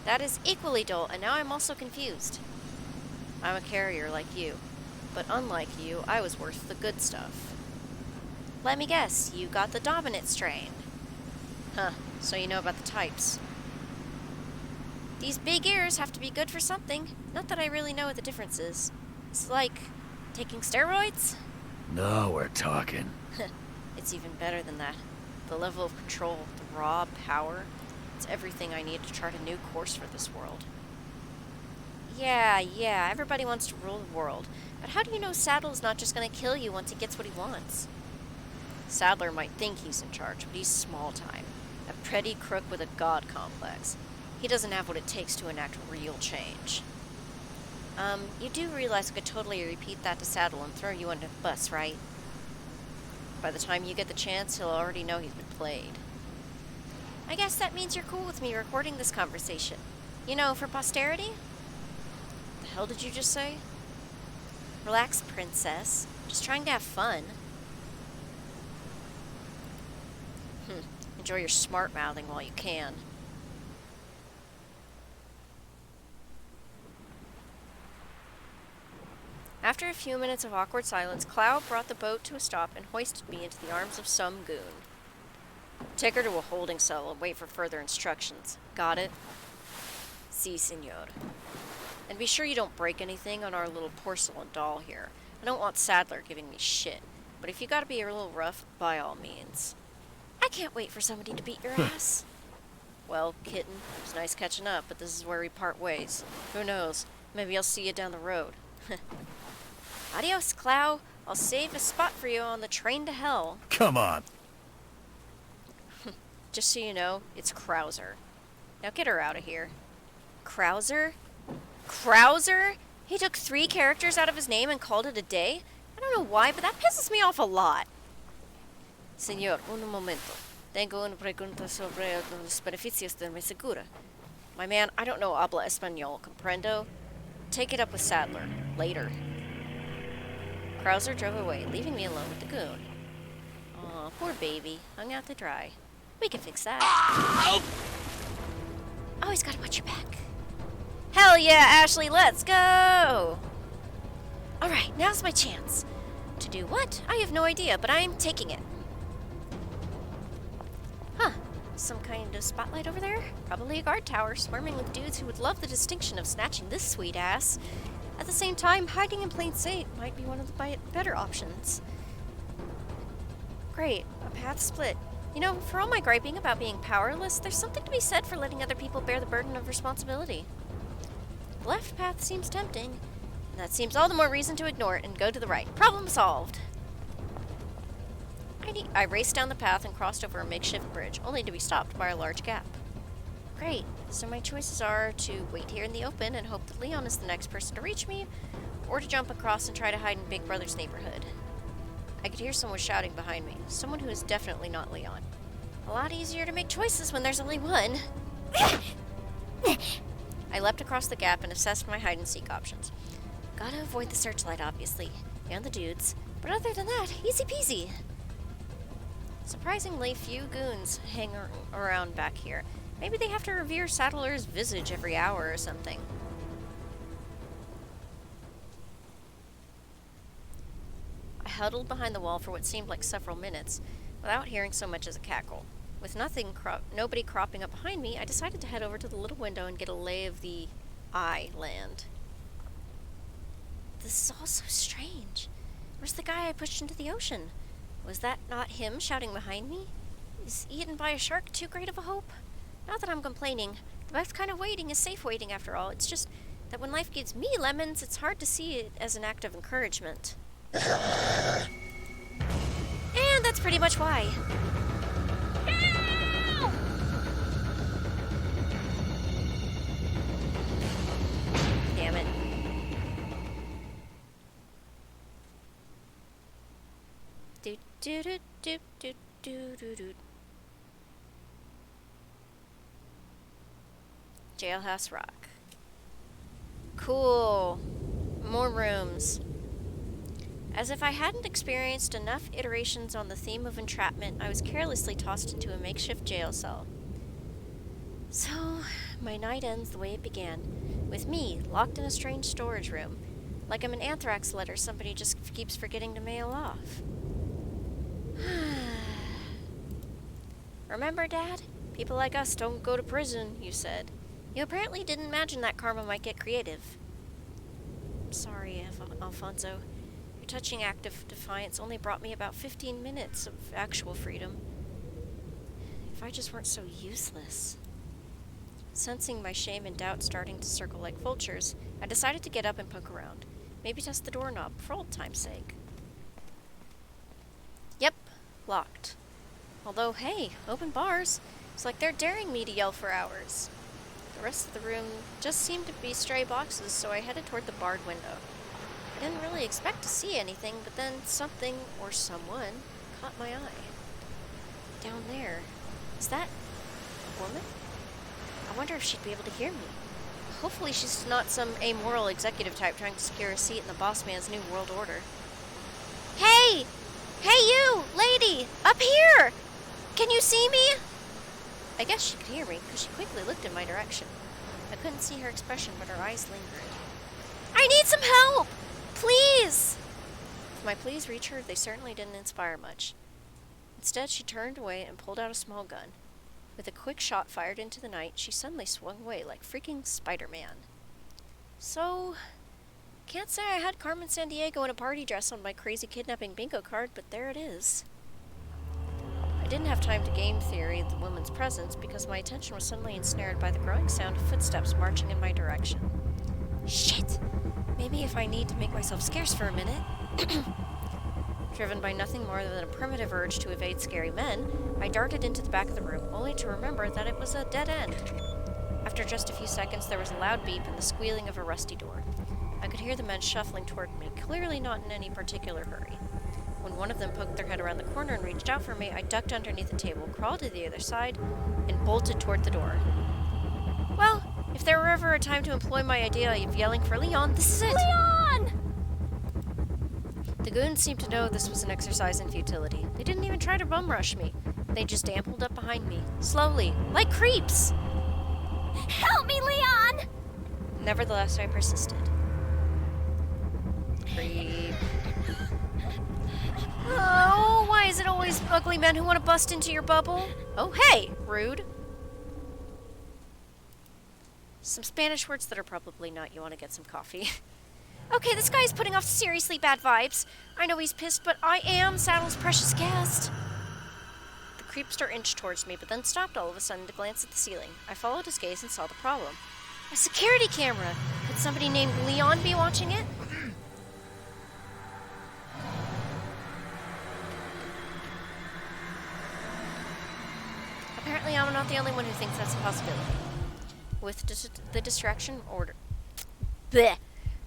Speaker 1: That is equally dull, and now I'm also confused. I'm a carrier like you, but unlike you, I was worth the good stuff. Let me guess, you got the dominant strain. Huh, so you know about the types. These big ears have to be good for something. Not that I really know what the difference is. It's like taking steroids?
Speaker 3: Now we're talking.
Speaker 1: It's even better than that. The level of control, the raw power, it's everything I need to chart a new course for this world. Yeah, everybody wants to rule the world. But how do you know Saddle's not just gonna kill you once he gets what he wants? Sadler might think he's in charge, but he's small time. A petty crook with a god complex. He doesn't have what it takes to enact real change. You do realize I could totally repeat that to Saddle and throw you under the bus, right? By the time you get the chance, he'll already know he's been played. I guess that means you're cool with me recording this conversation. You know, for posterity? The hell did you just say? Relax, princess. Just trying to have fun. Enjoy your smart-mouthing while you can. After a few minutes of awkward silence, Cloud brought the boat to a stop and hoisted me into the arms of some goon. Take her to a holding cell and wait for further instructions. Got it? Si, senor. And be sure you don't break anything on our little porcelain doll here. I don't want Sadler giving me shit, but if you gotta be a little rough, by all means. I can't wait for somebody to beat your ass. Well, kitten, it was nice catching up, but this is where we part ways. Who knows? Maybe I'll see you down the road. Adios, Clow. I'll save a spot for you on the train to hell.
Speaker 3: Come on.
Speaker 1: Just so you know, it's Krauser. Now get her out of here. Krauser? Krauser? He took 3 characters out of his name and called it a day? I don't know why, but that pisses me off a lot. Señor, un momento. Tengo una pregunta sobre los beneficios de mi segura. My man, I don't know habla español, comprendo? Take it up with Sadler. Later. Krauser drove away, leaving me alone with the goon. Aw, poor baby. Hung out to dry. We can fix that. Always gotta watch your back. Hell yeah, Ashley, let's go! Alright, now's my chance. To do what? I have no idea, but I'm taking it. Huh. Some kind of spotlight over there? Probably a guard tower swarming with dudes who would love the distinction of snatching this sweet ass. At the same time, hiding in plain sight might be one of the better options. Great, a path split. You know, for all my griping about being powerless, there's something to be said for letting other people bear the burden of responsibility. The left path seems tempting, and that seems all the more reason to ignore it and go to the right. Problem solved. I raced down the path and crossed over a makeshift bridge, only to be stopped by a large gap. Great, so my choices are to wait here in the open and hope that Leon is the next person to reach me, or to jump across and try to hide in Big Brother's neighborhood. I could hear someone shouting behind me, someone who is definitely not Leon. A lot easier to make choices when there's only one. I leapt across the gap and assessed my hide-and-seek options. Gotta avoid the searchlight, obviously, and the dudes, but other than that, easy peasy. Surprisingly few goons hang around back here. Maybe they have to revere Saddler's visage every hour or something. I huddled behind the wall for what seemed like several minutes, without hearing so much as a cackle. With nobody cropping up behind me, I decided to head over to the little window and get a lay of the land. This is all so strange. Where's the guy I pushed into the ocean? Was that not him shouting behind me? Is eaten by a shark too great of a hope? Not that I'm complaining. The best kind of waiting is safe waiting, after all. It's just that when life gives me lemons, it's hard to see it as an act of encouragement. And that's pretty much why. Damn it. Do do do do do do do do. Jailhouse Rock. Cool. More rooms. As if I hadn't experienced enough iterations on the theme of entrapment, I was carelessly tossed into a makeshift jail cell. So, my night ends the way it began, with me locked in a strange storage room, like I'm an anthrax letter somebody just keeps forgetting to mail off. Remember, Dad? People like us don't go to prison, you said. You apparently didn't imagine that karma might get creative. Sorry, Alfonso. Your touching act of defiance only brought me about 15 minutes of actual freedom. If I just weren't so useless. Sensing my shame and doubt starting to circle like vultures, I decided to get up and poke around. Maybe test the doorknob for old time's sake. Yep, locked. Although, hey, open bars. It's like they're daring me to yell for hours. The rest of the room just seemed to be stray boxes, so I headed toward the barred window. I didn't really expect to see anything, but then something, or someone, caught my eye. Down there. Is that a woman? I wonder if she'd be able to hear me. Hopefully she's not some amoral executive type trying to secure a seat in the boss man's new world order. Hey! Hey you! Lady! Up here! Can you see me? I guess she could hear me, because she quickly looked in my direction. I couldn't see her expression, but her eyes lingered. I need some help! Please! If my pleas reached her, they certainly didn't inspire much. Instead, she turned away and pulled out a small gun. With a quick shot fired into the night, she suddenly swung away like freaking Spider-Man. So, can't say I had Carmen Sandiego in a party dress on my crazy kidnapping bingo card, but there it is. I didn't have time to game theory the woman's presence because my attention was suddenly ensnared by the growing sound of footsteps marching in my direction. Shit! Maybe if I need to make myself scarce for a minute. Driven by nothing more than a primitive urge to evade scary men, I darted into the back of the room, only to remember that it was a dead end. After just a few seconds, there was a loud beep and the squealing of a rusty door. I could hear the men shuffling toward me, clearly not in any particular hurry. When one of them poked their head around the corner and reached out for me, I ducked underneath the table, crawled to the other side, and bolted toward the door. Well, if there were ever a time to employ my idea of yelling for Leon, this is it! Leon! The goons seemed to know this was an exercise in futility. They didn't even try to bum rush me. They just ambled up behind me, slowly, like creeps. Help me, Leon! Nevertheless, I persisted. Creep. Oh, why is it always ugly men who want to bust into your bubble? Oh, hey, rude. Some Spanish words that are probably not. You want to get some coffee. Okay, this guy's putting off seriously bad vibes. I know he's pissed, but I am Saddle's precious guest. The creepster inched towards me, but then stopped all of a sudden to glance at the ceiling. I followed his gaze and saw the problem. A security camera! Could somebody named Leon be watching it? Apparently I'm not the only one who thinks that's a possibility. With the distraction order... Blech!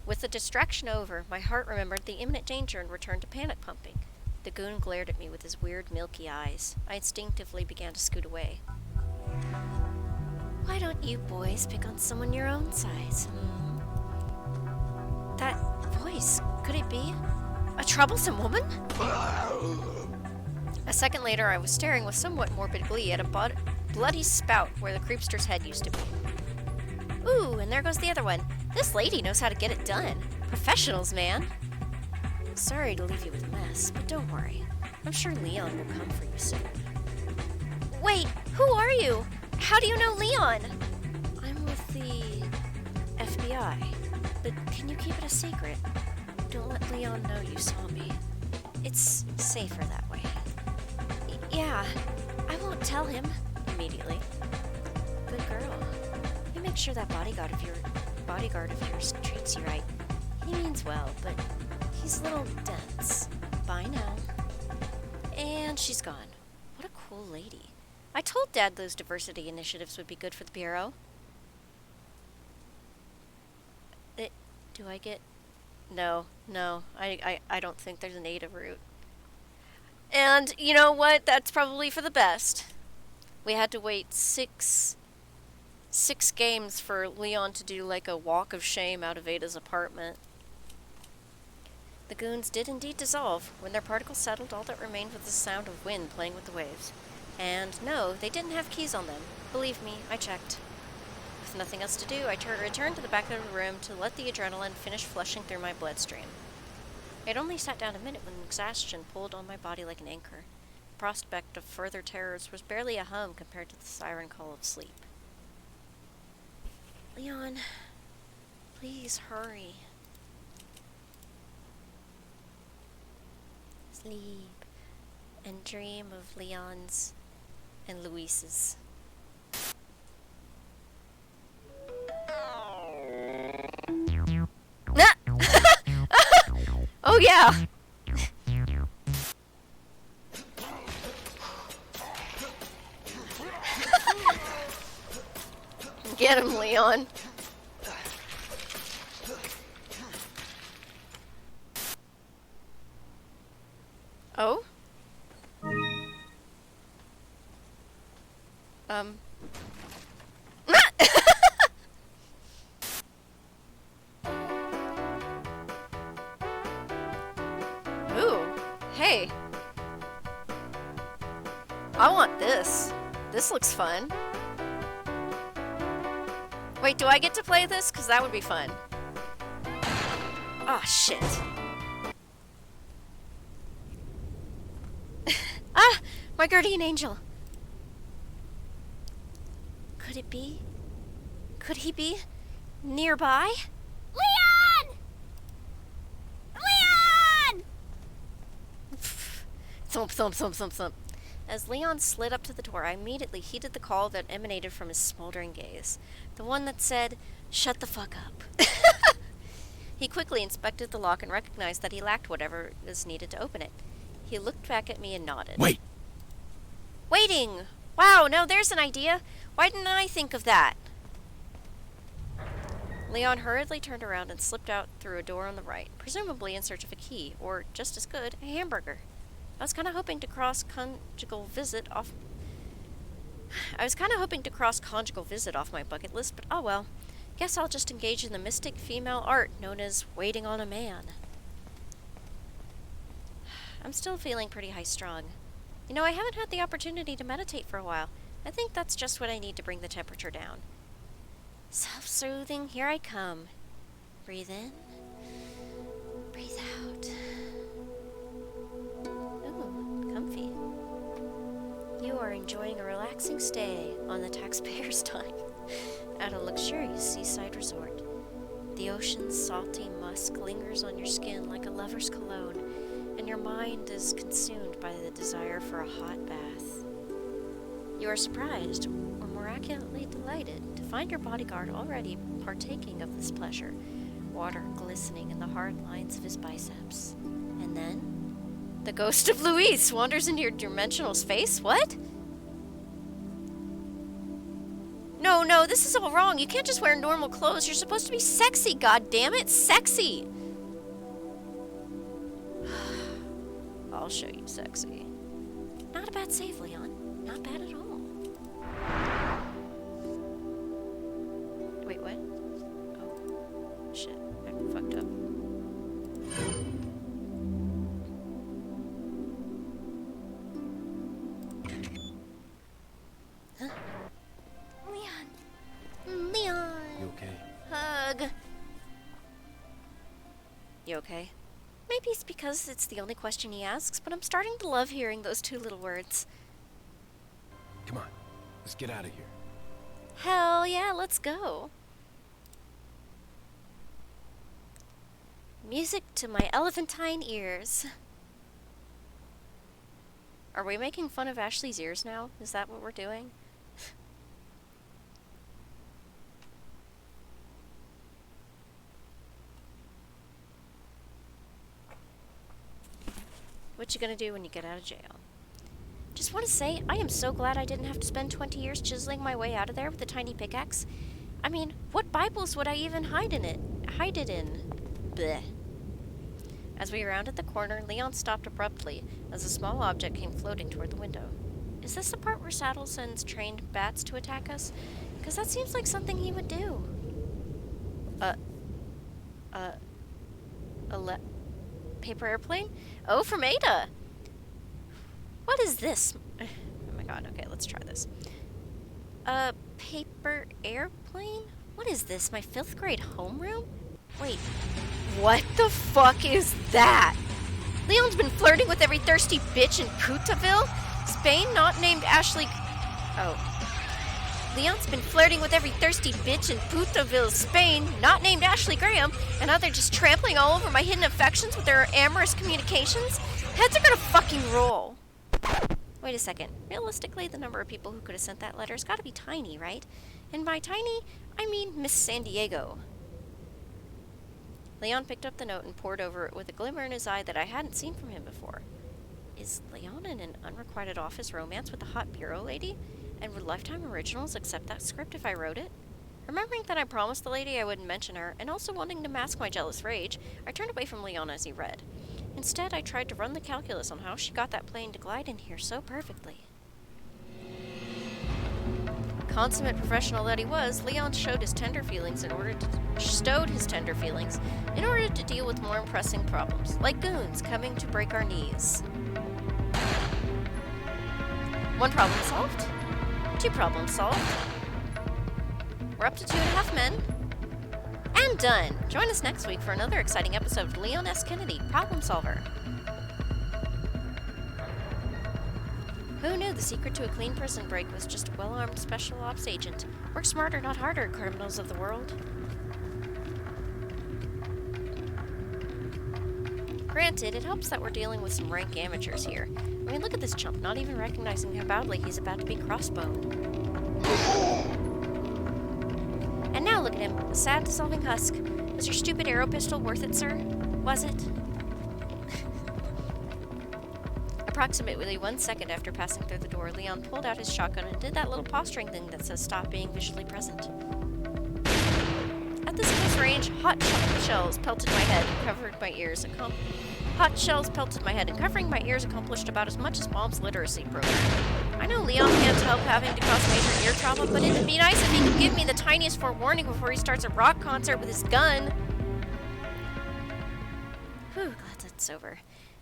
Speaker 1: With the distraction over, my heart remembered the imminent danger and returned to panic pumping. The goon glared at me with his weird, milky eyes. I instinctively began to scoot away. Why don't you boys pick on someone your own size? That voice, could it be a troublesome woman? A second later, I was staring with somewhat morbid glee at a bloody spout where the creepster's head used to be. Ooh, and there goes the other one. This lady knows how to get it done. Professionals, man. Sorry to leave you with a mess, but don't worry. I'm sure Leon will come for you soon. Wait, who are you? How do you know Leon? I'm with the FBI, but can you keep it a secret? Don't let Leon know you saw me. It's safer that way. Yeah, I won't tell him immediately. Good girl. You make sure that bodyguard of yours treats you right. He means well, but he's a little dense. Bye now. And she's gone. What a cool lady. I told Dad those diversity initiatives would be good for the Bureau. Do I get... No, I don't think there's an Ada route. And you know what? That's probably for the best. We had to wait six games for Leon to do like a walk of shame out of Ada's apartment. The goons did indeed dissolve. When their particles settled, all that remained was the sound of wind playing with the waves. And no, they didn't have keys on them. Believe me, I checked. With nothing else to do, I returned to the back of the room to let the adrenaline finish flushing through my bloodstream. I had only sat down a minute when exhaustion pulled on my body like an anchor. The prospect of further terrors was barely a hum compared to the siren call of sleep. Leon, please hurry. Sleep and dream of Leon's and Luis's. Oh yeah! Get him, Leon. Oh? Ooh, hey. I want this. This looks fun. Wait, do I get to play this? Because that would be fun. Oh, shit. Ah! My guardian angel. Could it be? Could he be nearby?
Speaker 2: Leon! Leon!
Speaker 1: Thump, thump, thump, thump, thump. As Leon slid up to the door, I immediately heeded the call that emanated from his smoldering gaze. The one that said, "Shut the fuck up." He quickly inspected the lock and recognized that he lacked whatever was needed to open it. He looked back at me and nodded.
Speaker 3: Wait!
Speaker 1: Waiting! Wow, now there's an idea! Why didn't I think of that? Leon hurriedly turned around and slipped out through a door on the right, presumably in search of a key, or, just as good, a hamburger. I was kind of hoping to cross conjugal visit off my bucket list, but oh well. Guess I'll just engage in the mystic female art known as waiting on a man. I'm still feeling pretty high-strung. You know, I haven't had the opportunity to meditate for a while. I think that's just what I need to bring the temperature down. Self-soothing, here I come. Breathe in. Breathe out. Ooh, comfy. You are enjoying a relaxing stay on the taxpayer's time at a luxurious seaside resort. The ocean's salty musk lingers on your skin like a lover's cologne, and your mind is consumed by the desire for a hot bath. You are surprised, or more accurately delighted, to find your bodyguard already partaking of this pleasure, water glistening in the hard lines of his biceps. And then, the ghost of Luis wanders into your dimensional space? What? No, this is all wrong. You can't just wear normal clothes. You're supposed to be sexy, goddammit! Sexy! I'll show you sexy. Not a bad save, Leon. Not bad at all. Wait, what? Oh. Shit. I fucked up. Huh? Leon!
Speaker 3: You okay?
Speaker 1: Hug! You okay? Maybe it's because it's the only question he asks, but I'm starting to love hearing those two little words.
Speaker 3: Come on, let's get out of here.
Speaker 1: Hell yeah, let's go. Music to my elephantine ears. Are we making fun of Ashley's ears now? Is that what we're doing? What you gonna do when you get out of jail? Just want to say, I am so glad I didn't have to spend 20 years chiseling my way out of there with a tiny pickaxe. I mean, what Bibles would I even hide it in? Bleh. As we rounded the corner, Leon stopped abruptly as a small object came floating toward the window. Is this the part where Saddle sends trained bats to attack us? Because that seems like something he would do. paper airplane? Oh, from Ada. What is this? Oh my god, okay, let's try this. A paper airplane? What is this, my 5th grade homeroom? Wait, what the fuck is that? Leon's been flirting with every thirsty bitch in Putaville? Spain, not named Ashley... Oh. Leon's been flirting with every thirsty bitch in Putaville, Spain, not named Ashley Graham, and now they're just trampling all over my hidden affections with their amorous communications? Heads are gonna fucking roll. Wait a second. Realistically, the number of people who could have sent that letter has got to be tiny, right? And by tiny, I mean Miss San Diego. Leon picked up the note and pored over it with a glimmer in his eye that I hadn't seen from him before. Is Leon in an unrequited office romance with a hot bureau lady? And would Lifetime Originals accept that script if I wrote it? Remembering that I promised the lady I wouldn't mention her, and also wanting to mask my jealous rage, I turned away from Leon as he read. Instead, I tried to run the calculus on how she got that plane to glide in here so perfectly. Consummate professional that he was, Leon stowed his tender feelings in order to deal with more pressing problems, like goons coming to break our knees. 1 problem solved. 2 problems solved. We're up to 2.5 men. And done! Join us next week for another exciting episode of Leon S. Kennedy, Problem Solver. Who knew the secret to a clean prison break was just a well-armed special ops agent? Work smarter, not harder, criminals of the world. Granted, it helps that we're dealing with some rank amateurs here. I mean, look at this chump, not even recognizing how badly he's about to be crossboned. And now look at him, a sad, dissolving husk. Was your stupid arrow pistol worth it, sir? Was it? Approximately 1 second after passing through the door, Leon pulled out his shotgun and did that little posturing thing that says stop being visually present. At this close range, hot shells pelted my head and covered my ears. Hot shells pelted my head and covering my ears accomplished about as much as Mom's literacy program. I know Leon can't help having to cause major ear trauma, but it'd be nice if he could give me the tiniest forewarning before he starts a rock concert with his gun. Whew, glad that's over.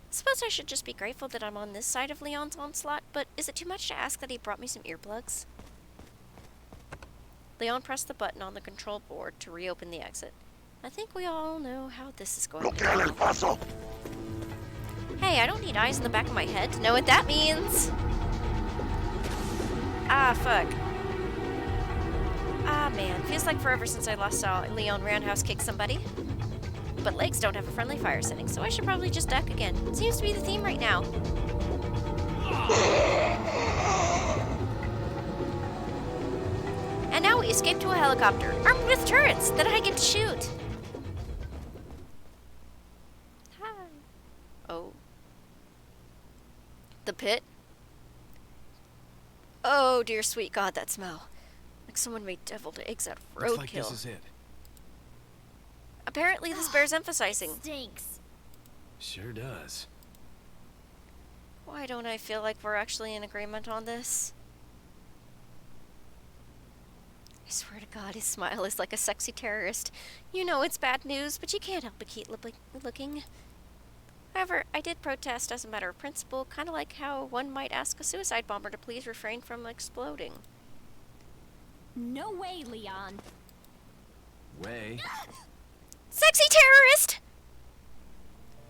Speaker 1: Suppose I should just be grateful that I'm on this side of Leon's onslaught, but is it too much to ask that he brought me some earplugs? Leon pressed the button on the control board to reopen the exit. I think we all know how this is going to go. Hey, I don't need eyes in the back of my head to know what that means! Ah, fuck. Ah, man. Feels like forever since I last saw Leon roundhouse kick somebody. But legs don't have a friendly fire setting, so I should probably just duck again. It seems to be the theme right now. And now we escape to a helicopter, armed with turrets that I get to shoot. Hi. Oh. The pit? Oh, dear sweet God, that smell. Like someone made deviled eggs out of roadkill.
Speaker 3: Looks like this is it.
Speaker 1: Apparently this bears emphasizing.
Speaker 2: Stinks.
Speaker 3: Sure does.
Speaker 1: Why don't I feel like we're actually in agreement on this? I swear to God, his smile is like a sexy terrorist. You know it's bad news, but you can't help but keep looking. However, I did protest as a matter of principle, kind of like how one might ask a suicide bomber to please refrain from exploding.
Speaker 2: No way, Leon.
Speaker 3: Way.
Speaker 1: Sexy terrorist!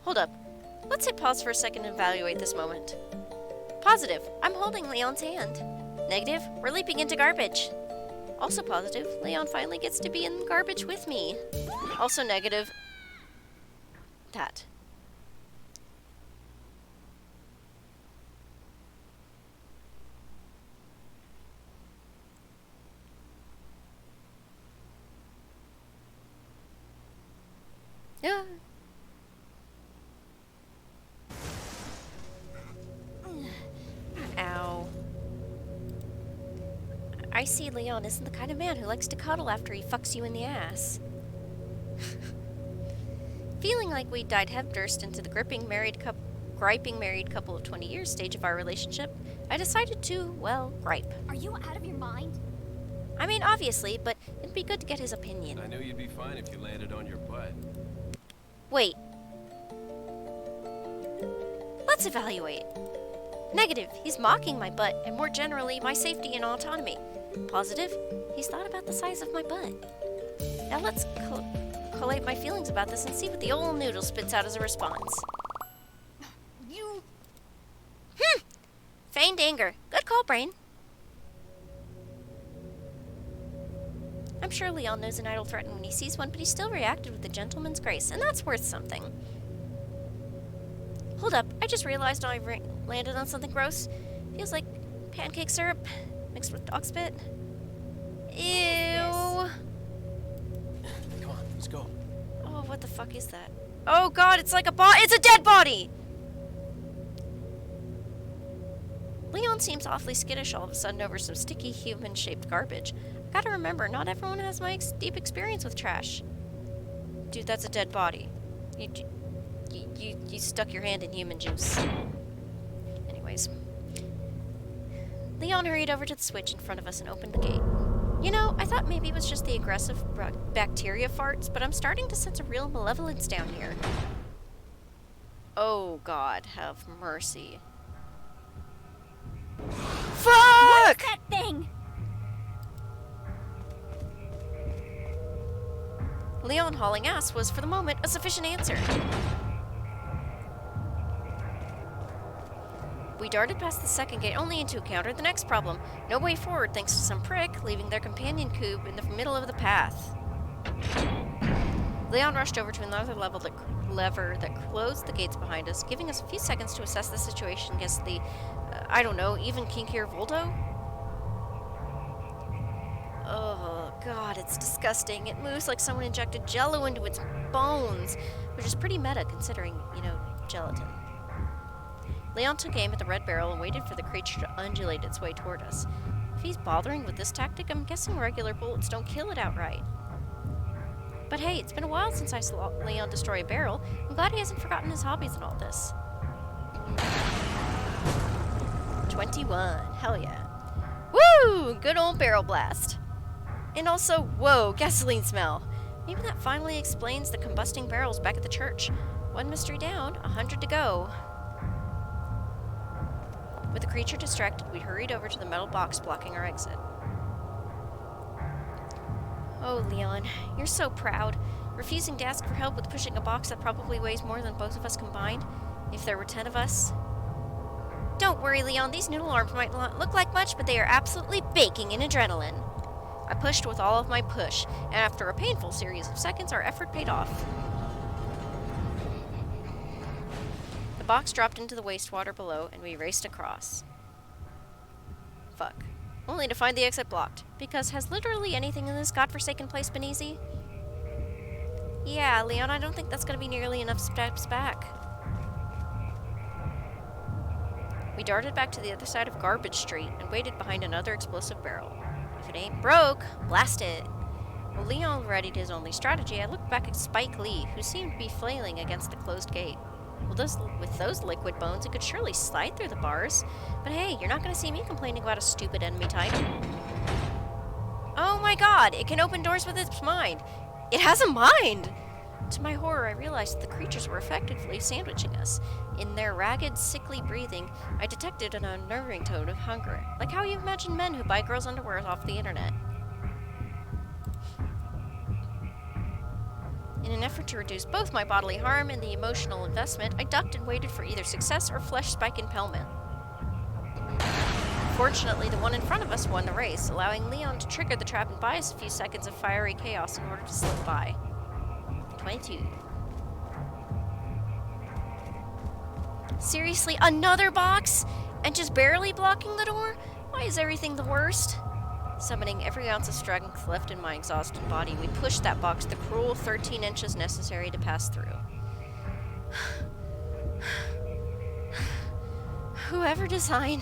Speaker 1: Hold up. Let's hit pause for a second and evaluate this moment. Positive. I'm holding Leon's hand. Negative. We're leaping into garbage. Also positive. Leon finally gets to be in garbage with me. Also negative. That. Yeah. Ow. I see Leon isn't the kind of man who likes to cuddle after he fucks you in the ass. Feeling like we died headfirst into the griping married couple of 20 years stage of our relationship, I decided to, well, gripe.
Speaker 2: Are you out of your mind?
Speaker 1: I mean, obviously, but it'd be good to get his opinion.
Speaker 3: I knew you'd be fine if you landed on your butt.
Speaker 1: Wait. Let's evaluate. Negative. He's mocking my butt, and more generally, my safety and autonomy. Positive. He's thought about the size of my butt. Now let's collate my feelings about this and see what the old noodle spits out as a response.
Speaker 4: You...
Speaker 1: Feigned anger. Good call, Brain. I'm sure Leon knows an idol threatened when he sees one, but he still reacted with a gentleman's grace, and that's worth something. Hold up, I just realized I landed on something gross. Feels like pancake syrup mixed with dog spit. Ew.
Speaker 3: Come on, let's go.
Speaker 1: Oh, what the fuck is that? Oh god, it's like it's a dead body! Leon seems awfully skittish all of a sudden over some sticky human-shaped garbage. I gotta remember, not everyone has my deep experience with trash. Dude, that's a dead body. You stuck your hand in human juice. Anyways. Leon hurried over to the switch in front of us and opened the gate. You know, I thought maybe it was just the aggressive bacteria farts, but I'm starting to sense a real malevolence down here. Oh God, have mercy. Fuck!
Speaker 2: That thing!
Speaker 1: Leon hauling ass was, for the moment, a sufficient answer. We darted past the second gate only to encounter the next problem. No way forward thanks to some prick leaving their companion cube in the middle of the path. Leon rushed over to another lever that closed the gates behind us, giving us a few seconds to assess the situation against the, I don't know, even kinkier Voldo? Oh, God, it's disgusting. It moves like someone injected Jell-O into its bones, which is pretty meta considering, you know, gelatin. Leon took aim at the red barrel and waited for the creature to undulate its way toward us. If he's bothering with this tactic, I'm guessing regular bullets don't kill it outright. But hey, it's been a while since I saw Leon destroy a barrel. I'm glad he hasn't forgotten his hobbies and all this. 21. Hell yeah. Woo! Good old barrel blast. And also, whoa, gasoline smell. Maybe that finally explains the combusting barrels back at the church. One mystery down, 100 to go. With the creature distracted, we hurried over to the metal box blocking our exit. Oh, Leon, you're so proud. Refusing to ask for help with pushing a box that probably weighs more than both of us combined. If there were 10 of us. Don't worry, Leon, these noodle arms might not look like much, but they are absolutely baking in adrenaline. I pushed with all of my push, and after a painful series of seconds, our effort paid off. The box dropped into the wastewater below, and we raced across. Fuck. Only to find the exit blocked, because has literally anything in this godforsaken place been easy? Yeah, Leon, I don't think that's going to be nearly enough steps back. We darted back to the other side of Garbage Street and waited behind another explosive barrel. If it ain't broke, blast it. While Leon readied his only strategy, I looked back at Spike Lee, who seemed to be flailing against the closed gate. Well, with those liquid bones, it could surely slide through the bars. But hey, you're not going to see me complaining about a stupid enemy type. Oh my god, it can open doors with its mind. It has a mind! To my horror, I realized that the creatures were effectively sandwiching us. In their ragged, sickly breathing, I detected an unnerving tone of hunger, like how you imagine men who buy girls' underwear off the internet. In an effort to reduce both my bodily harm and the emotional investment, I ducked and waited for either success or flesh spike impalement. Fortunately, the one in front of us won the race, allowing Leon to trigger the trap and buy us a few seconds of fiery chaos in order to slip by. 22. Seriously, another box? And just barely blocking the door? Why is everything the worst? Summoning every ounce of strength left in my exhausted body, we pushed that box the cruel 13 inches necessary to pass through. Whoever designed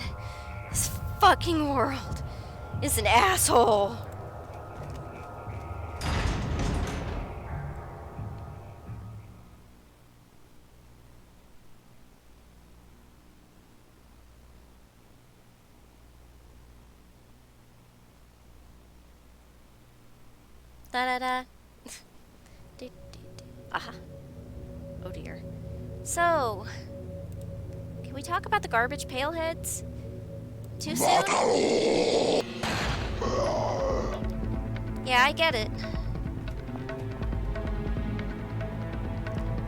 Speaker 1: this fucking world is an asshole. Da-da-da. Aha. Oh dear. So, Can we talk about the garbage pail heads? Too soon? Yeah, I get it.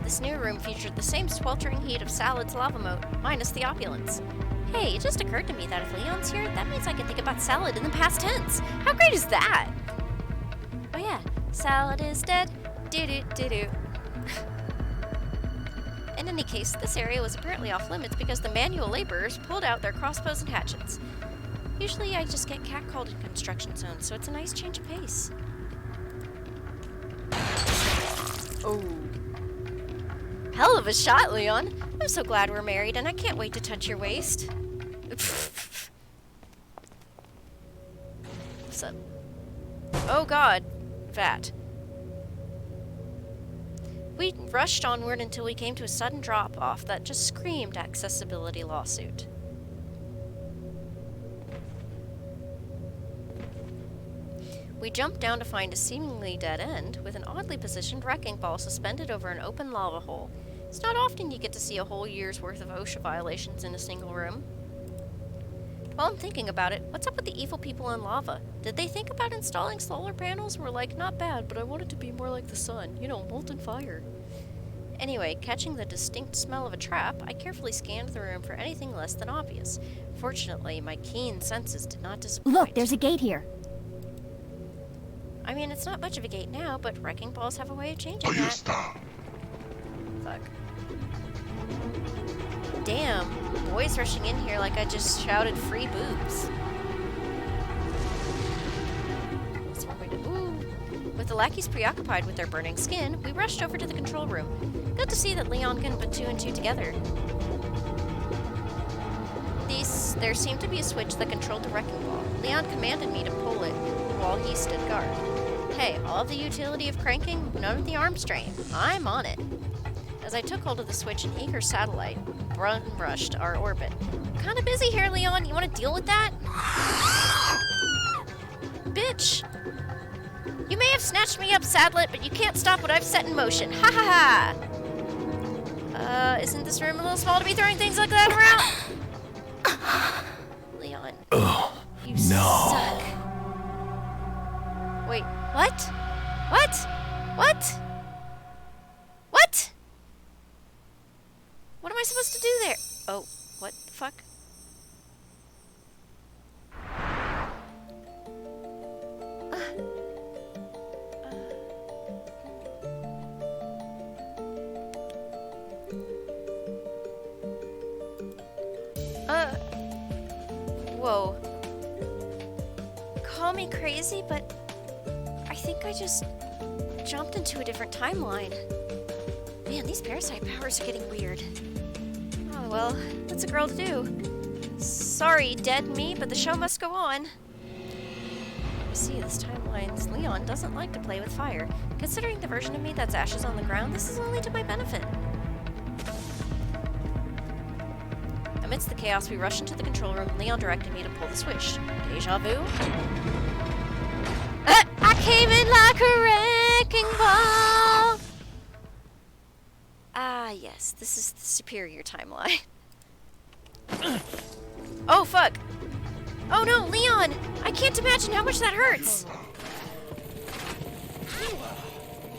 Speaker 1: This new room featured the same sweltering heat of Salad's lava moat, minus the opulence. Hey, it just occurred to me that if Leon's here, that means I can think about Salad in the past tense. How great is that? Oh yeah, Salad is dead. Do-do-do-do. In any case, this area was apparently off limits because the manual laborers pulled out their crossbows and hatchets. Usually I just get catcalled in construction zones, so it's a nice change of pace. Oh. Hell of a shot, Leon. I'm so glad we're married, and I can't wait to touch your waist. What's up? Oh god. Vat. We rushed onward until we came to a sudden drop-off that just screamed accessibility lawsuit. We jumped down to find a seemingly dead end with an oddly positioned wrecking ball suspended over an open lava hole. It's not often you get to see a whole year's worth of OSHA violations in a single room. While I'm thinking about it, what's up with the evil people in lava? Did they think about installing solar panels? We're like, not bad, but I want it to be more like the sun. You know, molten fire. Anyway, catching the distinct smell of a trap, I carefully scanned the room for anything less than obvious. Fortunately, my keen senses did not disappoint.
Speaker 5: Look, there's a gate here.
Speaker 1: I mean, it's not much of a gate now, but wrecking balls have a way of changing that. Fuck. Damn, boys rushing in here like I just shouted free boobs. What's one way to... Ooh. With the lackeys preoccupied with their burning skin, we rushed over to the control room. Good to see that Leon can put two and two together. There seemed to be a switch that controlled the wrecking ball. Leon commanded me to pull it while he stood guard. Hey, all of the utility of cranking, none of the arm strain. I'm on it. As I took hold of the switch, an eager satellite rushed our orbit. Kinda busy here, Leon. You wanna deal with that? Bitch! You may have snatched me up, Sadlet, but you can't stop what I've set in motion. Ha ha ha! Isn't this room a little small to be throwing things like that around? Leon.
Speaker 3: Oh,
Speaker 1: You
Speaker 3: no.
Speaker 1: suck. Wait, what? What? What? What? What am I supposed to do there? Oh, what the fuck? Whoa. Call me crazy, but I think I just jumped into a different timeline. Man, these parasite powers are getting weird. Oh well, what's a girl to do? Sorry, dead me, but the show must go on. You see, this timeline's Leon doesn't like to play with fire. Considering the version of me that's ashes on the ground, this is only to my benefit. Amidst the chaos, we rushed into the control room and Leon directed me to pull the switch. Deja vu? I came in like a wrecking ball! Ah, yes, this is the superior timeline. Oh, fuck! Oh no, Leon! I can't imagine how much that hurts!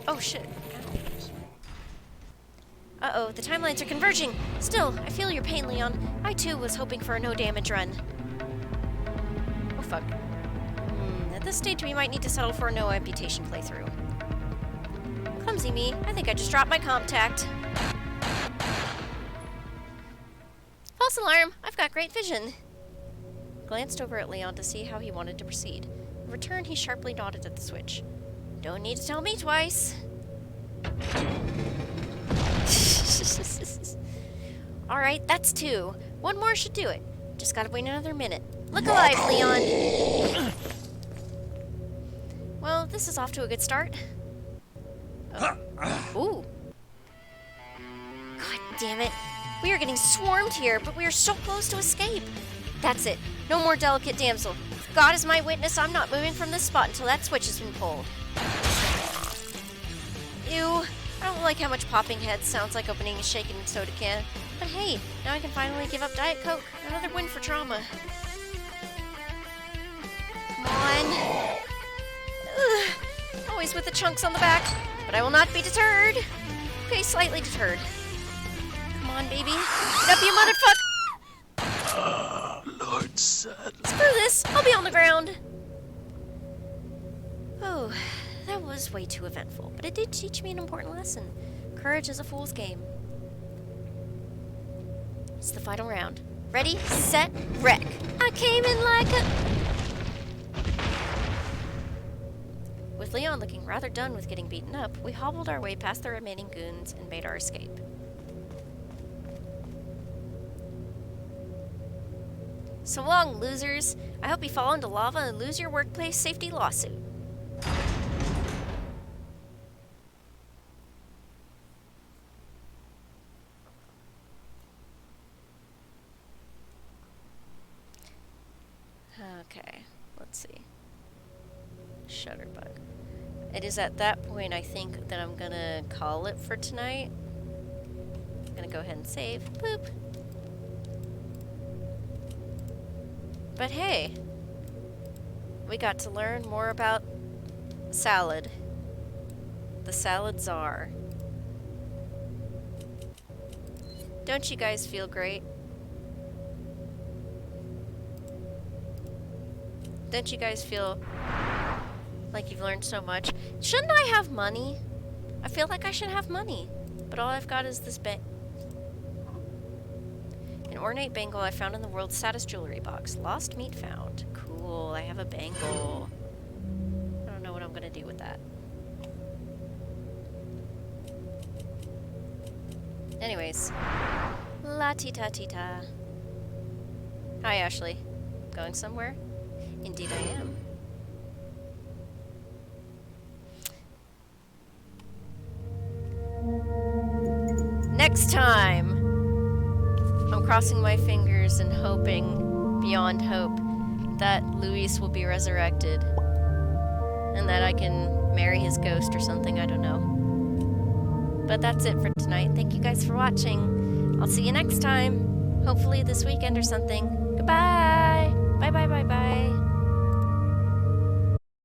Speaker 1: Oh, shit. Uh-oh, the timelines are converging. Still, I feel your pain, Leon. I, too, was hoping for a no-damage run. Oh, fuck. At this stage, we might need to settle for a no-amputation playthrough. Clumsy me. I think I just dropped my contact. False alarm. I've got great vision. Glanced over at Leon to see how he wanted to proceed. In return, he sharply nodded at the switch. Don't need to tell me twice. Alright, that's two. One more should do it. Just gotta wait another minute. Look alive, Leon! Well, this is off to a good start. Oh. Ooh. God damn it. We are getting swarmed here, but we are so close to escape. That's it. No more delicate damsel. God is my witness, I'm not moving from this spot until that switch has been pulled. Ew. I don't like how much popping heads sounds like opening a shaken soda can. But hey, now I can finally give up Diet Coke. Another win for trauma. Come on. Ugh. Always with the chunks on the back. But I will not be deterred. Okay, slightly deterred. Come on, baby. Get up, you motherfucker!
Speaker 3: Lord Sadler.
Speaker 1: Screw this. I'll be on the ground. Oh, that was way too eventful. But it did teach me an important lesson. Courage is a fool's game. It's the final round. Ready, set, wreck. I came in like a... With Leon looking rather done with getting beaten up, we hobbled our way past the remaining goons and made our escape. So long, losers. I hope you fall into lava and lose your workplace safety lawsuit. Okay, let's see. Shutterbug. It is at that point, I think, that I'm gonna call it for tonight. I'm gonna go ahead and save. Boop. But hey, we got to learn more about salad. The salad czar. Don't you guys feel great? Don't you guys feel like you've learned so much? Shouldn't I have money? I feel like I should have money, but all I've got is this an ornate bangle I found in the world's saddest jewelry box. Lost meat found. Cool, I have a bangle. I don't know what I'm gonna do with that. Anyways. La-ti-ta-ti-ta. Hi, Ashley. Going somewhere? Indeed I am. Next time! I'm crossing my fingers and hoping, beyond hope, that Luis will be resurrected. And that I can marry his ghost or something, I don't know. But that's it for tonight. Thank you guys for watching. I'll see you next time. Hopefully this weekend or something. Goodbye! Bye bye bye bye.